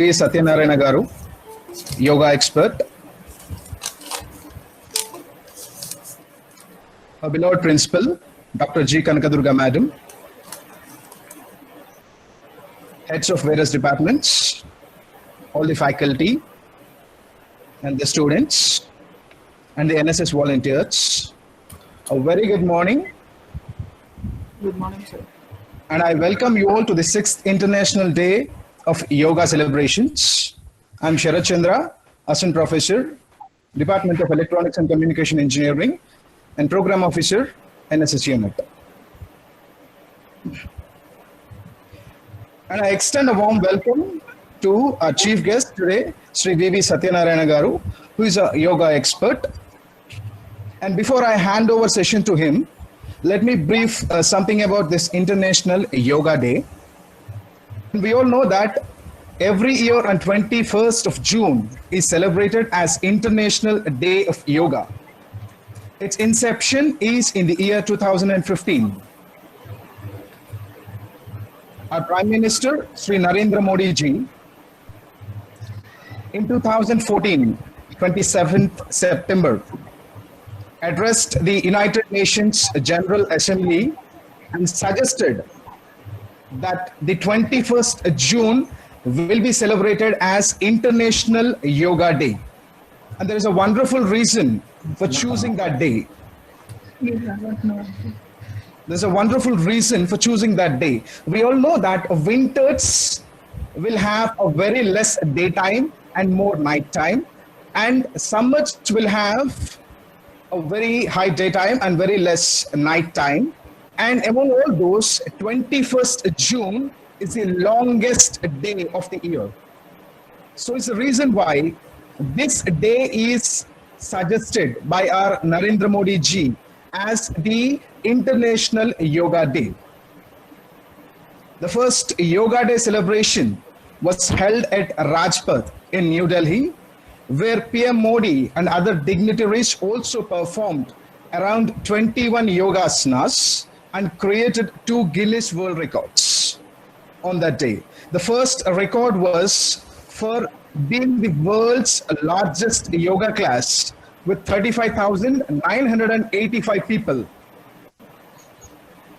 V. Satyanarayana Garu, yoga expert. Our beloved principal, Dr. G. Kanakadurga Madam. Heads of various departments, all the faculty and the students and the NSS volunteers. A very good morning. Good morning, sir. And I welcome you all to the 6th International Day of Yoga celebrations. I'm Sharat Chandra, Assistant Professor, Department of Electronics and Communication Engineering, and Program Officer, NSS Unit. And I extend a warm welcome to our chief guest today, Sri V.V. Satyanarayana Garu, who is a yoga expert. And before I hand over session to him, let me brief something about this International Yoga Day. We all know that every year on 21st of June is celebrated as International Day of Yoga. Its inception is in the year 2015. Our Prime Minister, Sri Narendra Modi ji, in 2014, 27th September, addressed the United Nations General Assembly and suggested that the 21st June will be celebrated as International Yoga Day. And there is a wonderful reason for choosing that day. There's a wonderful reason for choosing that day. We all know that winters will have a very less daytime and more nighttime, and summers will have a very high daytime and very less nighttime. And among all those, 21st June is the longest day of the year. So it's the reason why this day is suggested by our Narendra Modi ji as the International Yoga Day. The first Yoga Day celebration was held at Rajpath in New Delhi, where PM Modi and other dignitaries also performed around 21 yogasanas and created 2 Guinness World Records on that day. The first record was for being the world's largest yoga class with 35,985 people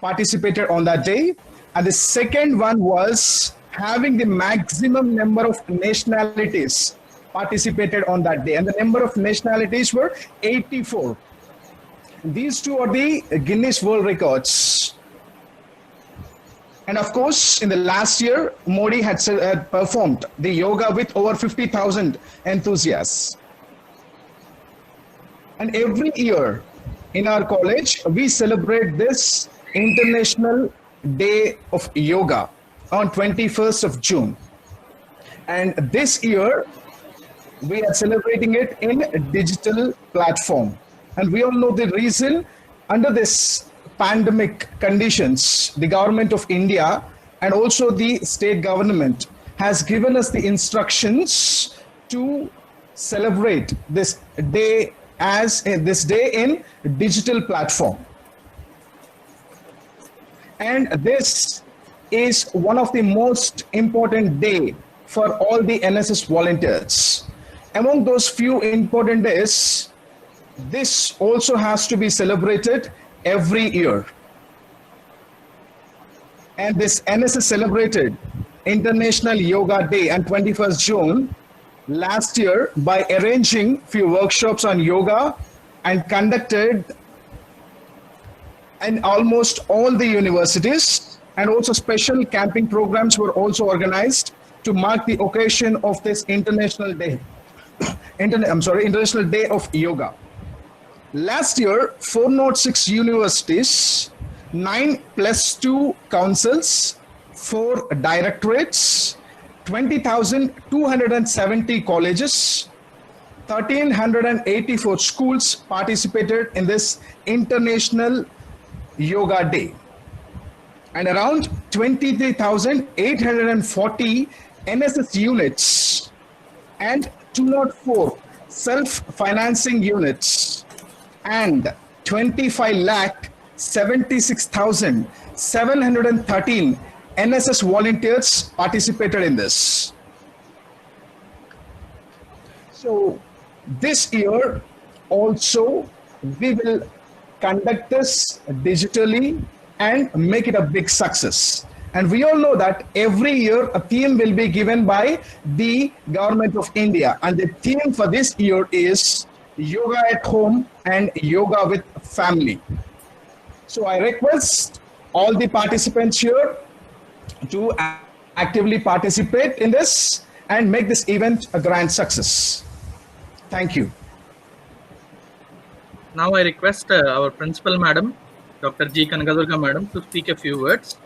participated on that day. And the second one was having the maximum number of nationalities participated on that day. And the number of nationalities were 84. These two are the Guinness World Records. And of course, in the last year, Modi had performed the yoga with over 50,000 enthusiasts. And every year in our college, we celebrate this International Day of Yoga on 21st of June. And this year, we are celebrating it in a digital platform. And we all know the reason. Under this pandemic conditions, the government of India and also the state government has given us the instructions to celebrate this day in digital platform. And this is one of the most important day for all the NSS volunteers. Among those few important days, this also has to be celebrated every year. And this NSS celebrated International Yoga Day on 21st June last year by arranging few workshops on yoga and conducted in almost all the universities, and also special camping programs were also organized to mark the occasion of this International Day. International Day of Yoga. Last year, 406 universities, 9+2 councils, 4 directorates, 20,270 colleges, 1,384 schools participated in this International Yoga Day. And around 23,840 NSS units and 204 self-financing units and 25,76,713 NSS volunteers participated in this. So this year also we will conduct this digitally and make it a big success. And we all know that every year a theme will be given by the government of India, and the theme for this year is yoga at home and yoga with family. So I request all the participants here to actively participate in this and make this event a grand success. Thank you. Now I request our principal madam, Dr. G. Kanakadurga madam, to speak a few words,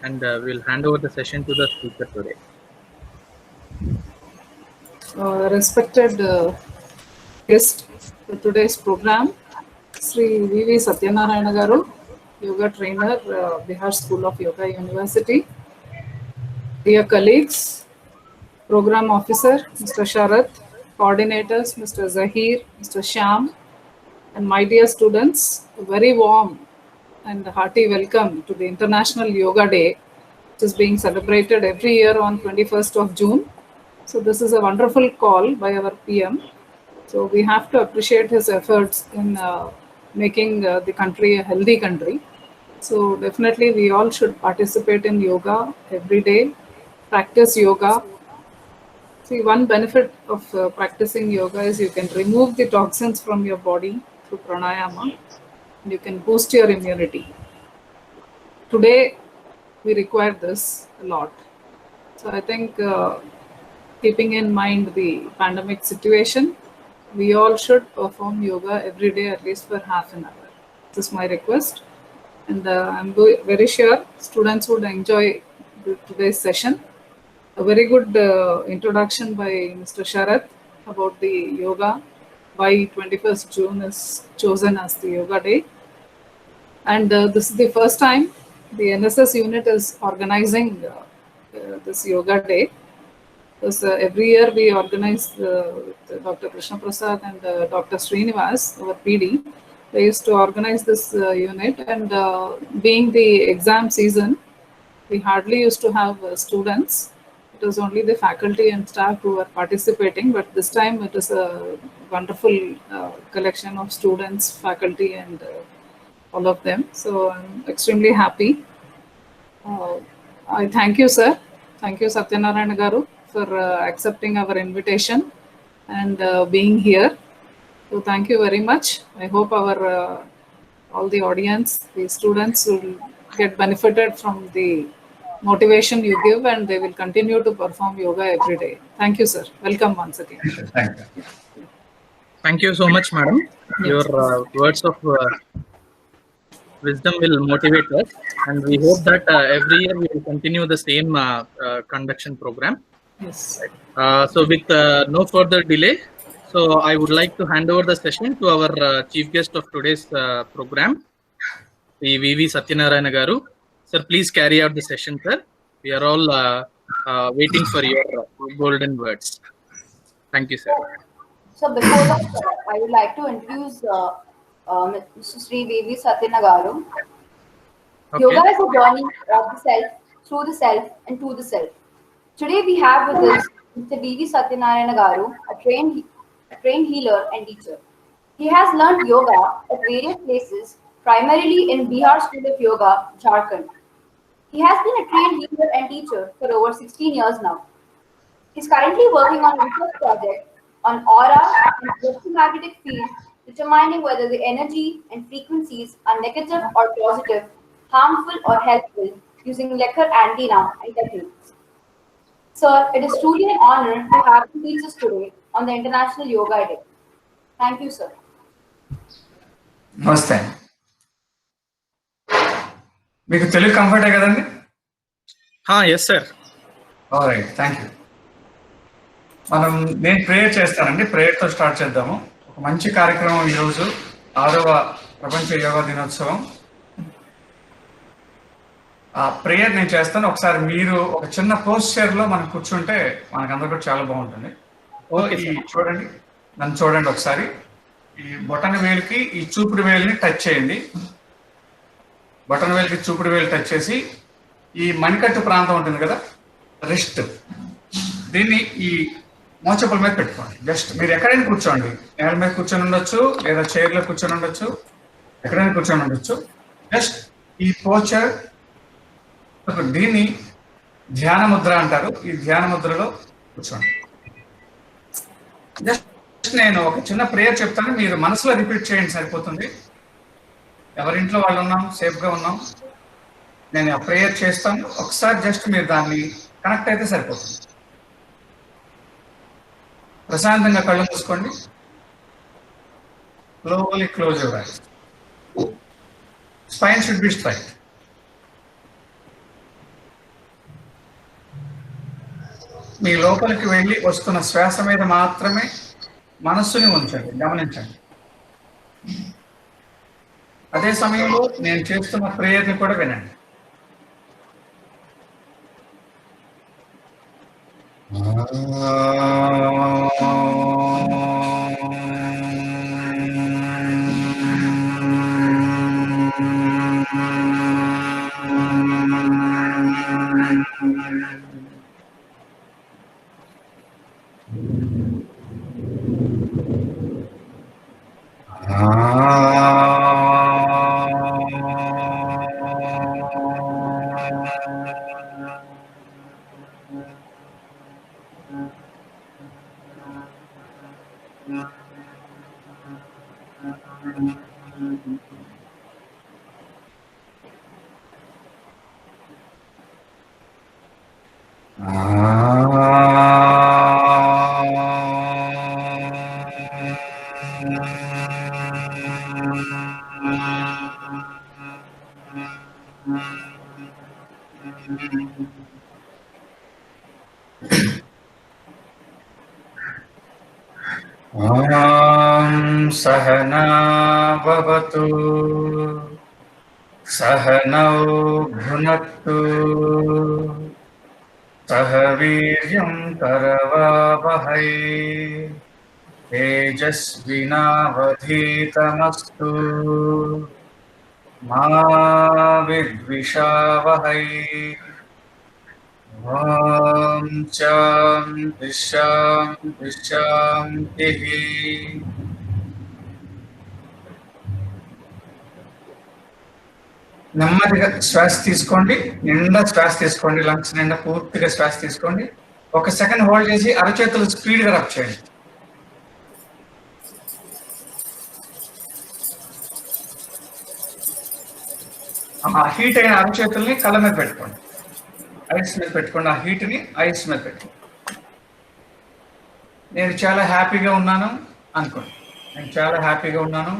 and we'll hand over the session to the speaker today. Respected guest for today's program, Sri V.V. Satyanarayana Garu, yoga trainer, Bihar School of Yoga University. Dear colleagues, program officer, Mr. Sharath, coordinators, Mr. Zahir, Mr. Shyam, and my dear students, a very warm and hearty welcome to the International Yoga Day, which is being celebrated every year on 21st of June. So this is a wonderful call by our PM. So we have to appreciate his efforts in making the country a healthy country. So definitely we all should participate in yoga every day, practice yoga. See, one benefit of practicing yoga is you can remove the toxins from your body through pranayama, and you can boost your immunity. Today, we require this a lot. So I think keeping in mind the pandemic situation, we all should perform yoga every day at least for half an hour. This is my request, and I'm very sure students would enjoy today's session. A very good introduction by Mr. Sharath about the yoga. Why 21st June is chosen as the Yoga Day. And this is the first time the NSS unit is organizing this Yoga Day. Because every year we organize with Dr. Krishna Prasad and Dr. Srinivas, our PD. They used to organize this unit, and being the exam season, we hardly used to have students. It was only the faculty and staff who were participating, but this time it is a wonderful collection of students, faculty, and all of them. So I'm extremely happy. I thank you, sir. Thank you, Satyanarayana Garu, for accepting our invitation and being here. So thank you very much. I hope our all the audience, the students will get benefited from the motivation you give, and they will continue to perform yoga every day. Thank you, sir. Welcome once again. Thank you. Thank you so much, madam. Your words of wisdom will motivate us, and we hope that every year we will continue the same conduction program. Yes. So with no further delay, so I would like to hand over the session to our chief guest of today's program, the V.V. Satyanarayana Garu. Sir, please carry out the session, sir. We are all waiting for your golden words. Thank you, sir. So before that, I would like to introduce Mr. Sri V.V. Satyanarayana Garu. Okay. Yoga is a journey of the self, through the self, and to the self. Today we have with us Mr. V.V. Satyanarayana Garu, a trained healer and teacher. He has learned yoga at various places, primarily in Bihar School of Yoga, Jharkhand. He has been a trained healer and teacher for over 16 years now. He's currently working on a research project on aura and electromagnetic field, determining whether the energy and frequencies are negative or positive, harmful or helpful, using Lecher antenna and techniques. Sir, it is truly an honor to have you teach us today on the International Yoga Day. Thank you, sir. నమస్తే. మీకు తెలుగు కంఫర్టే కదండి? Yes, sir. Right, thank you. నేను prayer చేస్తానండి. ప్రేయర్తో start చేద్దాము. ఒక మంచి కార్యక్రమం ఈరోజు 6వ ప్రపంచ యోగా దినోత్సవం. ఆ ప్రేయర్ నేను చేస్తాను. ఒకసారి మీరు ఒక చిన్న పోస్చర్లో మనం కూర్చుంటే మనకందరూ కూడా చాలా బాగుంటుంది. చూడండి, నన్ను చూడండి ఒకసారి. ఈ బొటన వేలుకి ఈ చూపుడు వేలుని టచ్ చేయండి. బొటన వేలుకి చూపుడు వేలు టచ్ చేసి ఈ మణికట్టు ప్రాంతం ఉంటుంది కదా, రిస్ట్, దీన్ని ఈ మోచేపల మీద పెట్టుకోండి. జస్ట్ మీరు ఎక్కడైనా కూర్చోండి, నేల మీద కూర్చొని ఉండొచ్చు, లేదా చైర్లో కూర్చొని ఉండొచ్చు, ఎక్కడైనా కూర్చొని ఉండొచ్చు. జస్ట్ ఈ పోచర్, దీన్ని ధ్యాన ముద్ర అంటారు. ఈ ధ్యాన ముద్రలో కూర్చోండి. జస్ట్ నేను ఒక చిన్న ప్రేయర్ చెప్తాను, మీరు మనసులో రిపీట్ చేయండి, సరిపోతుంది. ఎవరింట్లో వాళ్ళు ఉన్నాం, సేఫ్గా ఉన్నాం. నేను ఆ ప్రేయర్ చేస్తాను, ఒకసారి జస్ట్ మీరు దాన్ని కనెక్ట్ అయితే సరిపోతుంది. ప్రశాంతంగా కళ్ళు మూసుకోండి. Slowly close your eyes. Spine should be straight. మీ లోపలికి వెళ్ళి వస్తున్న శ్వాస మీద మాత్రమే మనస్సుని ఉంచండి, గమనించండి. అదే సమయంలో నేను చేస్తున్న ప్రేయర్ని కూడా వినండి. सहना भवतु सहनौ भुनक्तु सह वीर्यं करवावहै तेजस्विनावधीतमस्तु मा विद्विषावहै ॐ शान्ति शान्ति शान्तिः। నెమ్మదిగా శ్వాస తీసుకోండి, నిండా శ్వాస తీసుకోండి, లంగ్స్ నిండా పూర్తిగా శ్వాస తీసుకోండి. ఒక సెకండ్ హోల్డ్ చేసి అరచేతులు స్పీడ్గా రబ్ చేయండి. ఆ హీట్ అయిన అరచేతుల్ని కళ్ళ మీద పెట్టుకోండి, ఐస్ మీద పెట్టుకోండి. ఆ హీట్ని ఐస్ మీద పెట్టుకోండి. నేను చాలా హ్యాపీగా ఉన్నాను అనుకోండి. నేను చాలా హ్యాపీగా ఉన్నాను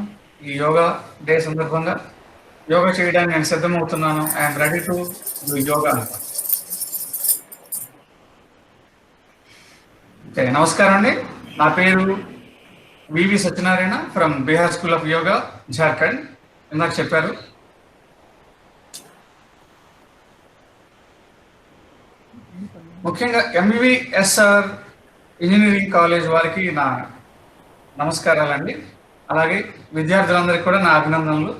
ఈ యోగా డే సందర్భంగా. యోగా చేయడానికి నేను సిద్ధమవుతున్నాను. I'm ready to do yoga అనుకోండి. ఓకే, నమస్కారం అండి. నా పేరు V V Satyanarayana from Bihar school of yoga, Jharkhand. ఇందాక చెప్పారు. ముఖ్యంగా ఎంవివిఎస్ఆర్ ఇంజనీరింగ్ కాలేజ్ వారికి నా నమస్కారాలండి. అలాగే విద్యార్థులందరికీ కూడా నా అభినందనలు.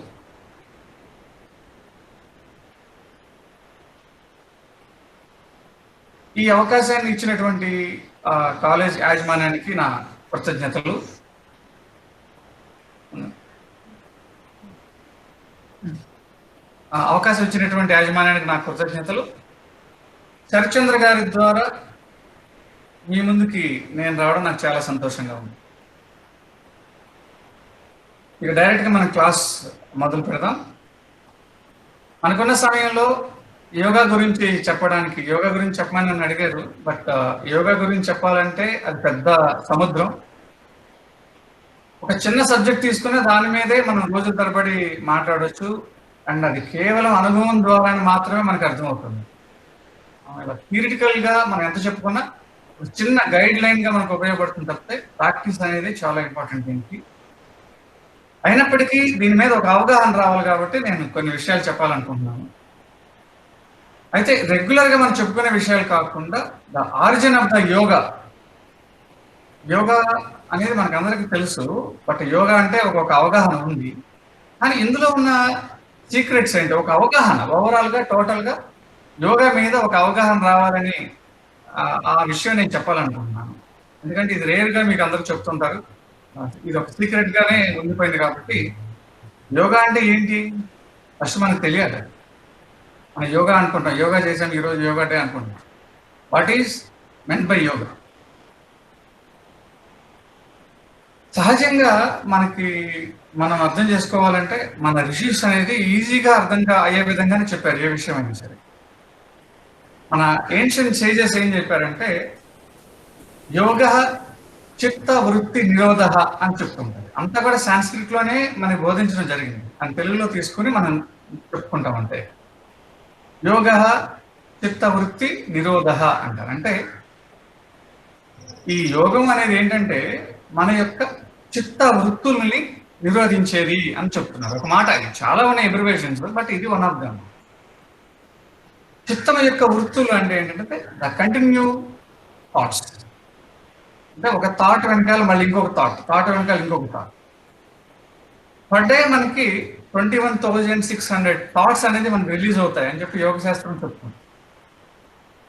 ఈ అవకాశాన్ని ఇచ్చినటువంటి కాలేజ్ యాజమాన్యానికి నా కృతజ్ఞతలు. అవకాశం ఇచ్చినటువంటి యాజమాన్యానికి నా కృతజ్ఞతలు. శరత్చంద్ర గారి ద్వారా మీ ముందుకి నేను రావడం నాకు చాలా సంతోషంగా ఉంది. ఇక డైరెక్ట్గా మనం క్లాస్ మొదలు పెడదాం. మనకున్న సమయంలో యోగా గురించి చెప్పమని నన్ను అడిగారు. బట్ యోగా గురించి చెప్పాలంటే అది పెద్ద సముద్రం. ఒక చిన్న సబ్జెక్ట్ తీసుకుని దాని మీదే మనం రోజుల తరబడి మాట్లాడవచ్చు. అండ్ అది కేవలం అనుభవం ద్వారా మాత్రమే మనకు అర్థమవుతుంది. ఇలా థియరిటికల్గా మనం ఎంత చెప్పుకున్నా చిన్న గైడ్ లైన్గా మనకు ఉపయోగపడుతుంది తప్పితే ప్రాక్టీస్ అనేది చాలా ఇంపార్టెంట్ దీనికి. అయినప్పటికీ దీని మీద ఒక అవగాహన రావాలి కాబట్టి నేను కొన్ని విషయాలు చెప్పాలనుకుంటున్నాను. అయితే రెగ్యులర్గా మనం చెప్పుకునే విషయాలు కాకుండా the origin of the yoga అనేది మనకు అందరికీ తెలుసు. బట్ యోగా అంటే ఒక అవగాహన ఉంది. కానీ ఇందులో ఉన్న సీక్రెట్స్ ఏంటి, ఒక అవగాహన ఓవరాల్గా టోటల్గా యోగా మీద ఒక అవగాహన రావాలని ఆ విషయం నేను చెప్పాలనుకుంటున్నాను. ఎందుకంటే ఇది రేర్గా మీకు అందరూ చెప్తుంటారు, ఇది ఒక సీక్రెట్ గానే ఉండిపోయింది. కాబట్టి యోగా అంటే ఏంటి ఫస్ట్ మనకు తెలియాలి. మనం యోగా అనుకుంటాం, యోగా చేసాం ఈరోజు యోగా డే అనుకుంటాం. What is meant by yoga? సహజంగా మనకి మనం అర్థం చేసుకోవాలంటే మన రిషీస్ అనేది ఈజీగా అర్థంగా అయ్యే విధంగానే చెప్పారు ఏ విషయం అయినా సరే. మన ఏన్షియెంట్ సేజెస్ ఏం చెప్పారంటే యోగ చిత్త వృత్తి నిరోధ అని చెప్తుంటారు. అంతా కూడా సాంస్క్రిట్ లోనే మనకి బోధించడం జరిగింది, అని తెలుగులో తీసుకుని మనం చెప్పుకుంటాం అంతే. యోగ చిత్త వృత్తి నిరోధ అంటారు. అంటే ఈ యోగం అనేది ఏంటంటే మన యొక్క చిత్త వృత్తుల్ని నిరోధించేది అని చెప్తున్నారు. ఒక మాట, చాలా ఉన్నాయి ఎబ్రివేషన్స్, బట్ ఇది వన్ ఆఫ్ దమ్. చిత్తం యొక్క వృత్తులు అంటే ఏంటంటే ద కంటిన్యూ థాట్స్. అంటే ఒక థాట్ వెనకాల మళ్ళీ ఇంకొక థాట్ వెనకాల ఇంకొక థాట్. పర్ డే మనకి 21,600 థాట్స్ అనేది మనకు రిలీజ్ అవుతాయి అని చెప్పి యోగ శాస్త్రం చెప్తుంది.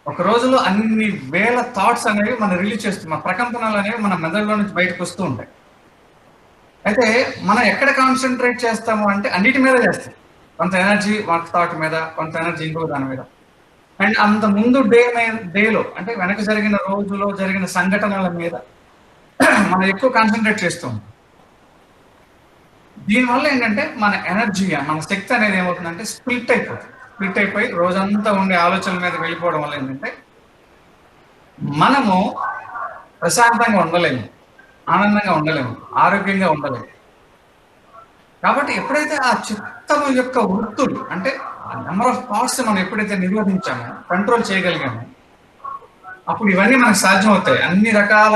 ఒక రోజులో అన్ని వేల థాట్స్ అనేవి మనం రిలీజ్ చేస్తాం, మన ప్రకంపనలు అనేవి మన మెదడులో నుంచి బయటకు వస్తూ ఉంటాయి. అయితే మనం ఎక్కడ కాన్సన్ట్రేట్ చేస్తాము అంటే అన్నిటి మీద చేస్తాం. కొంత ఎనర్జీ ఒక థాట్ మీద, కొంత ఎనర్జీ ఇంకొక దాని మీద. అండ్ అంత ముందు డేలో అంటే వెనక జరిగిన రోజులో జరిగిన సంఘటనల మీద మనం ఎక్కువ కాన్సన్ట్రేట్ చేస్తూ ఉంటాం. దీనివల్ల ఏంటంటే మన ఎనర్జీ, మన శక్తి అనేది ఏమవుతుందంటే స్ప్లిట్ అయిపోయి రోజంతా ఉండే ఆలోచనల మీద వెళ్ళిపోవడం వల్ల ఏంటంటే మనము ప్రశాంతంగా ఉండలేము, ఆనందంగా ఉండలేము, ఆరోగ్యంగా ఉండలేము. కాబట్టి ఎప్పుడైతే ఆ చిత్తము యొక్క వృత్తులు అంటే నెంబర్ ఆఫ్ థాట్స్ మనం ఎప్పుడైతే నిరోధించామో, కంట్రోల్ చేయగలిగామో, అప్పుడు ఇవన్నీ మనకు సాధ్యం అవుతాయి. అన్ని రకాల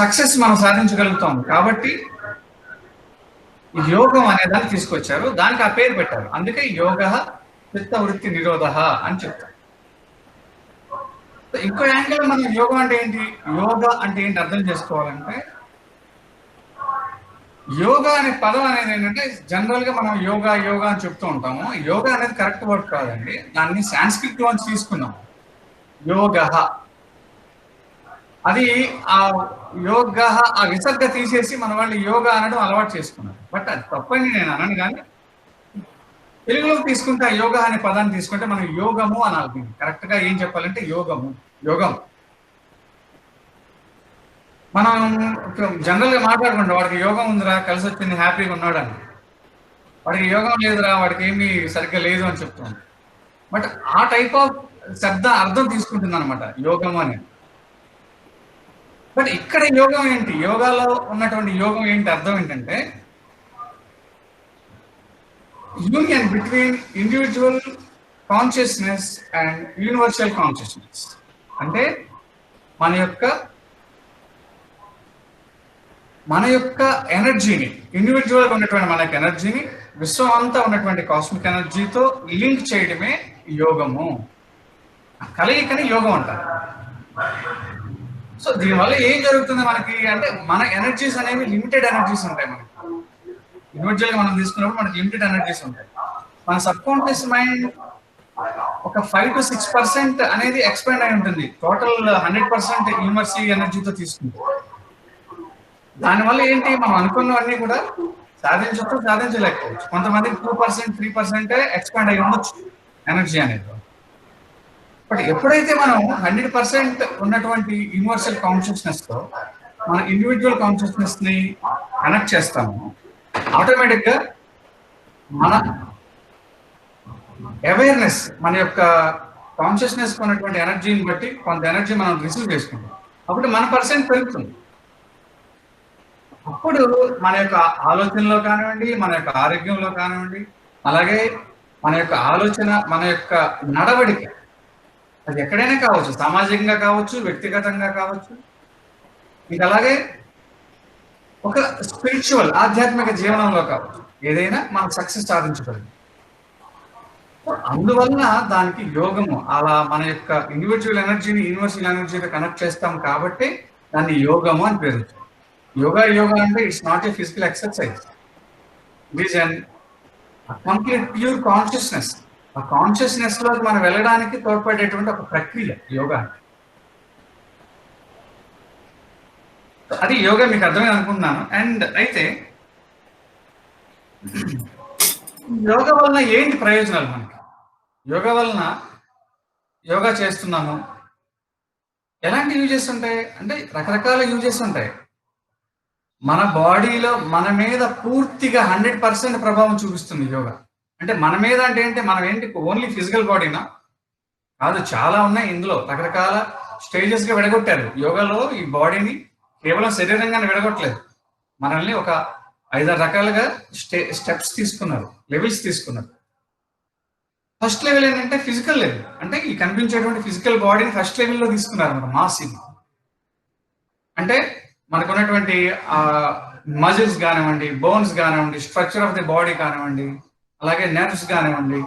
సక్సెస్ మనం సాధించగలుగుతాం. కాబట్టి యోగం అనే దాన్ని తీసుకొచ్చారు, దానికి ఆ పేరు పెట్టారు. అందుకే యోగ చిత్త వృత్తి నిరోధ అని చెప్తారు. ఇంకో యాంగిల్ మనం యోగం అంటే ఏంటి, యోగా అంటే ఏంటి అర్థం చేసుకోవాలంటే, యోగా అనే పదం అనేది ఏంటంటే జనరల్ గా మనం యోగా అని చెప్తూ ఉంటాము. యోగా అనేది కరెక్ట్ వర్డ్ కాదండి, దాన్ని సాంస్క్రిట్ లోంచి తీసుకున్నాం. యోగ అది ఆ యోగ ఆ విసర్గ తీసేసి మన వాళ్ళు యోగా అనడం అలవాటు చేసుకున్నారు. బట్ అది తప్పని నేను అనను, కానీ తెలుగులోకి తీసుకుంటే ఆ యోగా అనే పదాన్ని తీసుకుంటే మనం యోగము అనాలి. కరెక్ట్ గా ఏం చెప్పాలంటే యోగం. మనం జనరల్ గా మాట్లాడుకుంటాం, వాడికి యోగం ఉందిరా, కలిసి వచ్చింది, హ్యాపీగా ఉన్నాడు అని. వాడికి యోగం లేదురా, వాడికి ఏమీ సరిగ్గా లేదు అని చెప్తున్నాం. బట్ ఆ టైప్ ఆఫ్ శబ్ద అర్థం తీసుకుంటుంది అనమాట యోగం అనేది. బట్ ఇక్కడ యోగం ఏంటి, యోగాలో ఉన్నటువంటి యోగం ఏంటి అర్థం ఏంటంటే union between individual consciousness and universal consciousness. అంటే మన యొక్క ఎనర్జీని, ఇండివిజువల్గా ఉన్నటువంటి మన యొక్క ఎనర్జీని విశ్వం అంతా ఉన్నటువంటి కాస్మిక్ ఎనర్జీతో లింక్ చేయడమే యోగము. కలయికని యోగం అంటారు. సో దీనివల్ల ఏం జరుగుతుంది మనకి అంటే, మన ఎనర్జీస్ అనేవి లిమిటెడ్ ఎనర్జీస్ ఉంటాయి. మనకి ఇండివిజువల్ గా మనం తీసుకున్నప్పుడు మనకి లిమిటెడ్ ఎనర్జీస్ ఉంటాయి. మన సబ్ కాన్షియస్ మైండ్ ఒక 5 to 6% అనేది ఎక్స్పాండ్ అయి ఉంటుంది టోటల్ 100% యూనివర్సల్ ఎనర్జీతో తీసుకుంటే. దానివల్ల ఏంటి, మనం అనుకున్నవన్నీ కూడా సాధించలేకపోవచ్చు. కొంతమందికి 2%, 3% ఎక్స్పాండ్ అయి ఉండొచ్చు ఎనర్జీ అనేది. బట్ ఎప్పుడైతే మనం 100% ఉన్నటువంటి యూనివర్సల్ కాన్షియస్నెస్ తో మన ఇండివిజువల్ కాన్షియస్నెస్ ని కనెక్ట్ చేస్తామో, ఆటోమేటిక్ గా మన అవేర్నెస్, మన యొక్క కాన్షియస్నెస్ ఉన్నటువంటి ఎనర్జీని బట్టి కొంత ఎనర్జీ మనం రిసీవ్ చేసుకుంటాం. అప్పుడు మన పర్సెంట్ పెరుగుతుంది. అప్పుడు మన యొక్క ఆలోచనలో కానివ్వండి, మన యొక్క ఆరోగ్యంలో కానివ్వండి, అలాగే మన యొక్క ఆలోచన, మన యొక్క నడవడిక, అది ఎక్కడైనా కావచ్చు, సామాజికంగా కావచ్చు, వ్యక్తిగతంగా కావచ్చు, ఇంకా అలాగే ఒక స్పిరిచువల్ ఆధ్యాత్మిక జీవనంలో కావచ్చు, ఏదైనా మనం సక్సెస్ సాధించగలదు. అందువల్ల దానికి యోగము, అలా మన యొక్క ఇండివిజువల్ ఎనర్జీని యూనివర్సల్ ఎనర్జీతో కనెక్ట్ చేస్తాం కాబట్టి దాన్ని యోగము అని పేరు. యోగా అంటే it's not a physical exercise, it is an complete pure consciousness. ఆ కాన్షియస్నెస్ లోకి మనం వెళ్ళడానికి తోడ్పడేటువంటి ఒక ప్రక్రియ యోగా. అది యోగా మీకు అర్థమైంది అనుకుంటున్నాను. అండ్ అయితే యోగా వలన ఏంటి ప్రయోజనాలు మనకి? యోగా వలన యోగా చేస్తున్నాము, ఎలాంటి యూజెస్ ఉంటాయి అంటే రకరకాల యూజెస్ ఉంటాయి. మన బాడీలో మన మీద పూర్తిగా 100% ప్రభావం చూపిస్తుంది యోగా. అంటే మన మీద అంటే ఏంటి, మనం ఏంటి ఓన్లీ ఫిజికల్ బాడీనా కాదు, చాలా ఉన్నాయి. ఇందులో రకరకాల స్టేజెస్ గా విడగొట్టారు యోగాలో. ఈ బాడీని కేవలం శరీరంగానే విడగొట్టలేదు, మనల్ని ఒక 5-6 రకాలుగా స్టెప్స్ తీసుకున్నారు, లెవెల్స్ తీసుకున్నారు. ఫస్ట్ లెవెల్ ఏంటంటే ఫిజికల్ లెవెల్, అంటే ఈ కనిపించేటువంటి ఫిజికల్ బాడీని ఫస్ట్ లెవెల్లో తీసుకున్నారు మన మాస్. అంటే మనకు ఉన్నటువంటి మజిల్స్ కానివ్వండి, బోన్స్ కానివ్వండి, స్ట్రక్చర్ ఆఫ్ ది బాడీ కానివ్వండి, అలాగే నర్వ్స్ కానివ్వండి,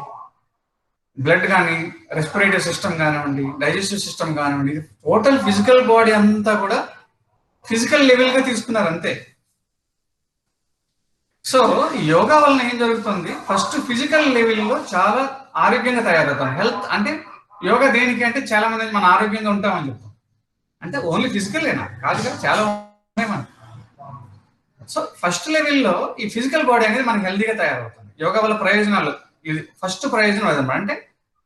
బ్లడ్ కానీ, రెస్పిరేటరీ సిస్టమ్ కానివ్వండి, డైజెస్టివ్ సిస్టమ్ కానివ్వండి, టోటల్ ఫిజికల్ బాడీ అంతా కూడా ఫిజికల్ లెవెల్ గా తీసుకున్నారు అంతే. సో యోగా వలన ఏం జరుగుతుంది, ఫస్ట్ ఫిజికల్ లెవెల్లో చాలా ఆరోగ్యంగా తయారవుతాం. హెల్త్ అంటే యోగా దేనికి అంటే చాలా మంది మన ఆరోగ్యంగా ఉంటామని చెప్తాం. అంటే ఓన్లీ ఫిజికల్లేనా కాదు కదా, చాలా ఉన్నాయి మనకి. సో ఫస్ట్ లెవెల్లో ఈ ఫిజికల్ బాడీ అనేది మనకి హెల్తీగా తయారవుతుంది. యోగా వల్ల ప్రయోజనాలు, ఇది ఫస్ట్ ప్రయోజనం అదనమాట. అంటే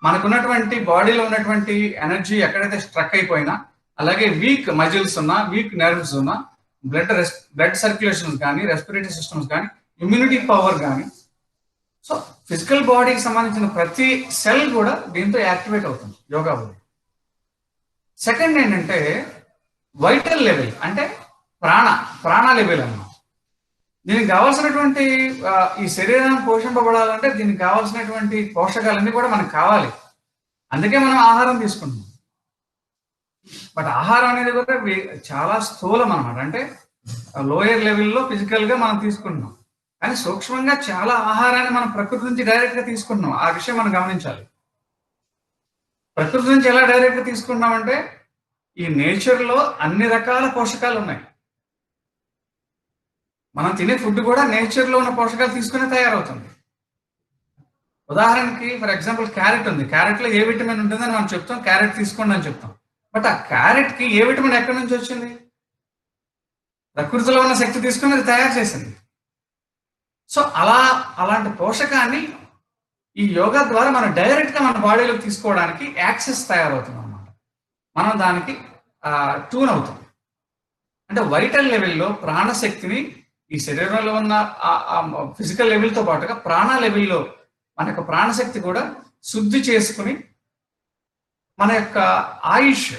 మనకున్నటువంటి బాడీలో ఉన్నటువంటి ఎనర్జీ ఎక్కడైతే స్ట్రక్ అయిపోయినా, అలాగే వీక్ మజిల్స్ ఉన్నా, వీక్ నర్వ్స్ ఉన్నా, బ్లడ్ సర్క్యులేషన్స్ కానీ, రెస్పిరేటరీ సిస్టమ్స్ కానీ, ఇమ్యూనిటీ పవర్ కానీ, సో ఫిజికల్ బాడీకి సంబంధించిన ప్రతి సెల్ కూడా దీంతో యాక్టివేట్ అవుతుంది యోగా వల్ల. సెకండ్ ఏంటంటే వైటల్ లెవెల్, అంటే ప్రాణ లెవెల్ అన్నమాట. దీనికి కావాల్సినటువంటి ఈ శరీరం పోషింపబడాలంటే దీనికి కావాల్సినటువంటి పోషకాలన్నీ కూడా మనకు కావాలి, అందుకే మనం ఆహారం తీసుకుంటున్నాం. బట్ ఆహారం అనేది కూడా చాలా స్థూలం అనమాట. అంటే లోయర్ లెవెల్లో ఫిజికల్ గా మనం తీసుకుంటున్నాం, కానీ సూక్ష్మంగా చాలా ఆహారాన్ని మనం ప్రకృతి నుంచి డైరెక్ట్ గా తీసుకుంటున్నాం. ఆ విషయం మనం గమనించాలి. ప్రకృతి నుంచి ఎలా డైరెక్ట్ గా తీసుకుంటున్నామంటే ఈ నేచర్ లో అన్ని రకాల పోషకాలు ఉన్నాయి. మనం తినే ఫుడ్ కూడా నేచర్ లో ఉన్న పోషకాలు తీసుకునే తయారవుతుంది. ఉదాహరణకి ఫర్ ఎగ్జాంపుల్ క్యారెట్ ఉంది, క్యారెట్ లో ఏ విటమిన్ ఉంటుందని మనం చెప్తాం, క్యారెట్ తీసుకోండి అని చెప్తాం. బట్ ఆ క్యారెట్ కి ఏ విటమిన్ ఎక్కడి నుంచి వచ్చింది? ప్రకృతిలో ఉన్న శక్తి తీసుకుని అది తయారు చేసింది. సో అలాంటి పోషకాన్ని ఈ యోగా ద్వారా మనం డైరెక్ట్ గా మన బాడీలోకి తీసుకోవడానికి యాక్సెస్ తయారవుతుంది అన్నమాట. మనం దానికి ట్యూన్ అవుతాం. అంటే వైటల్ లెవెల్లో ప్రాణశక్తిని ఈ శరీరంలో ఉన్న ఫిజికల్ లెవెల్తో పాటుగా ప్రాణ లెవెల్లో మన యొక్క ప్రాణశక్తి కూడా శుద్ధి చేసుకుని మన యొక్క ఆయుష్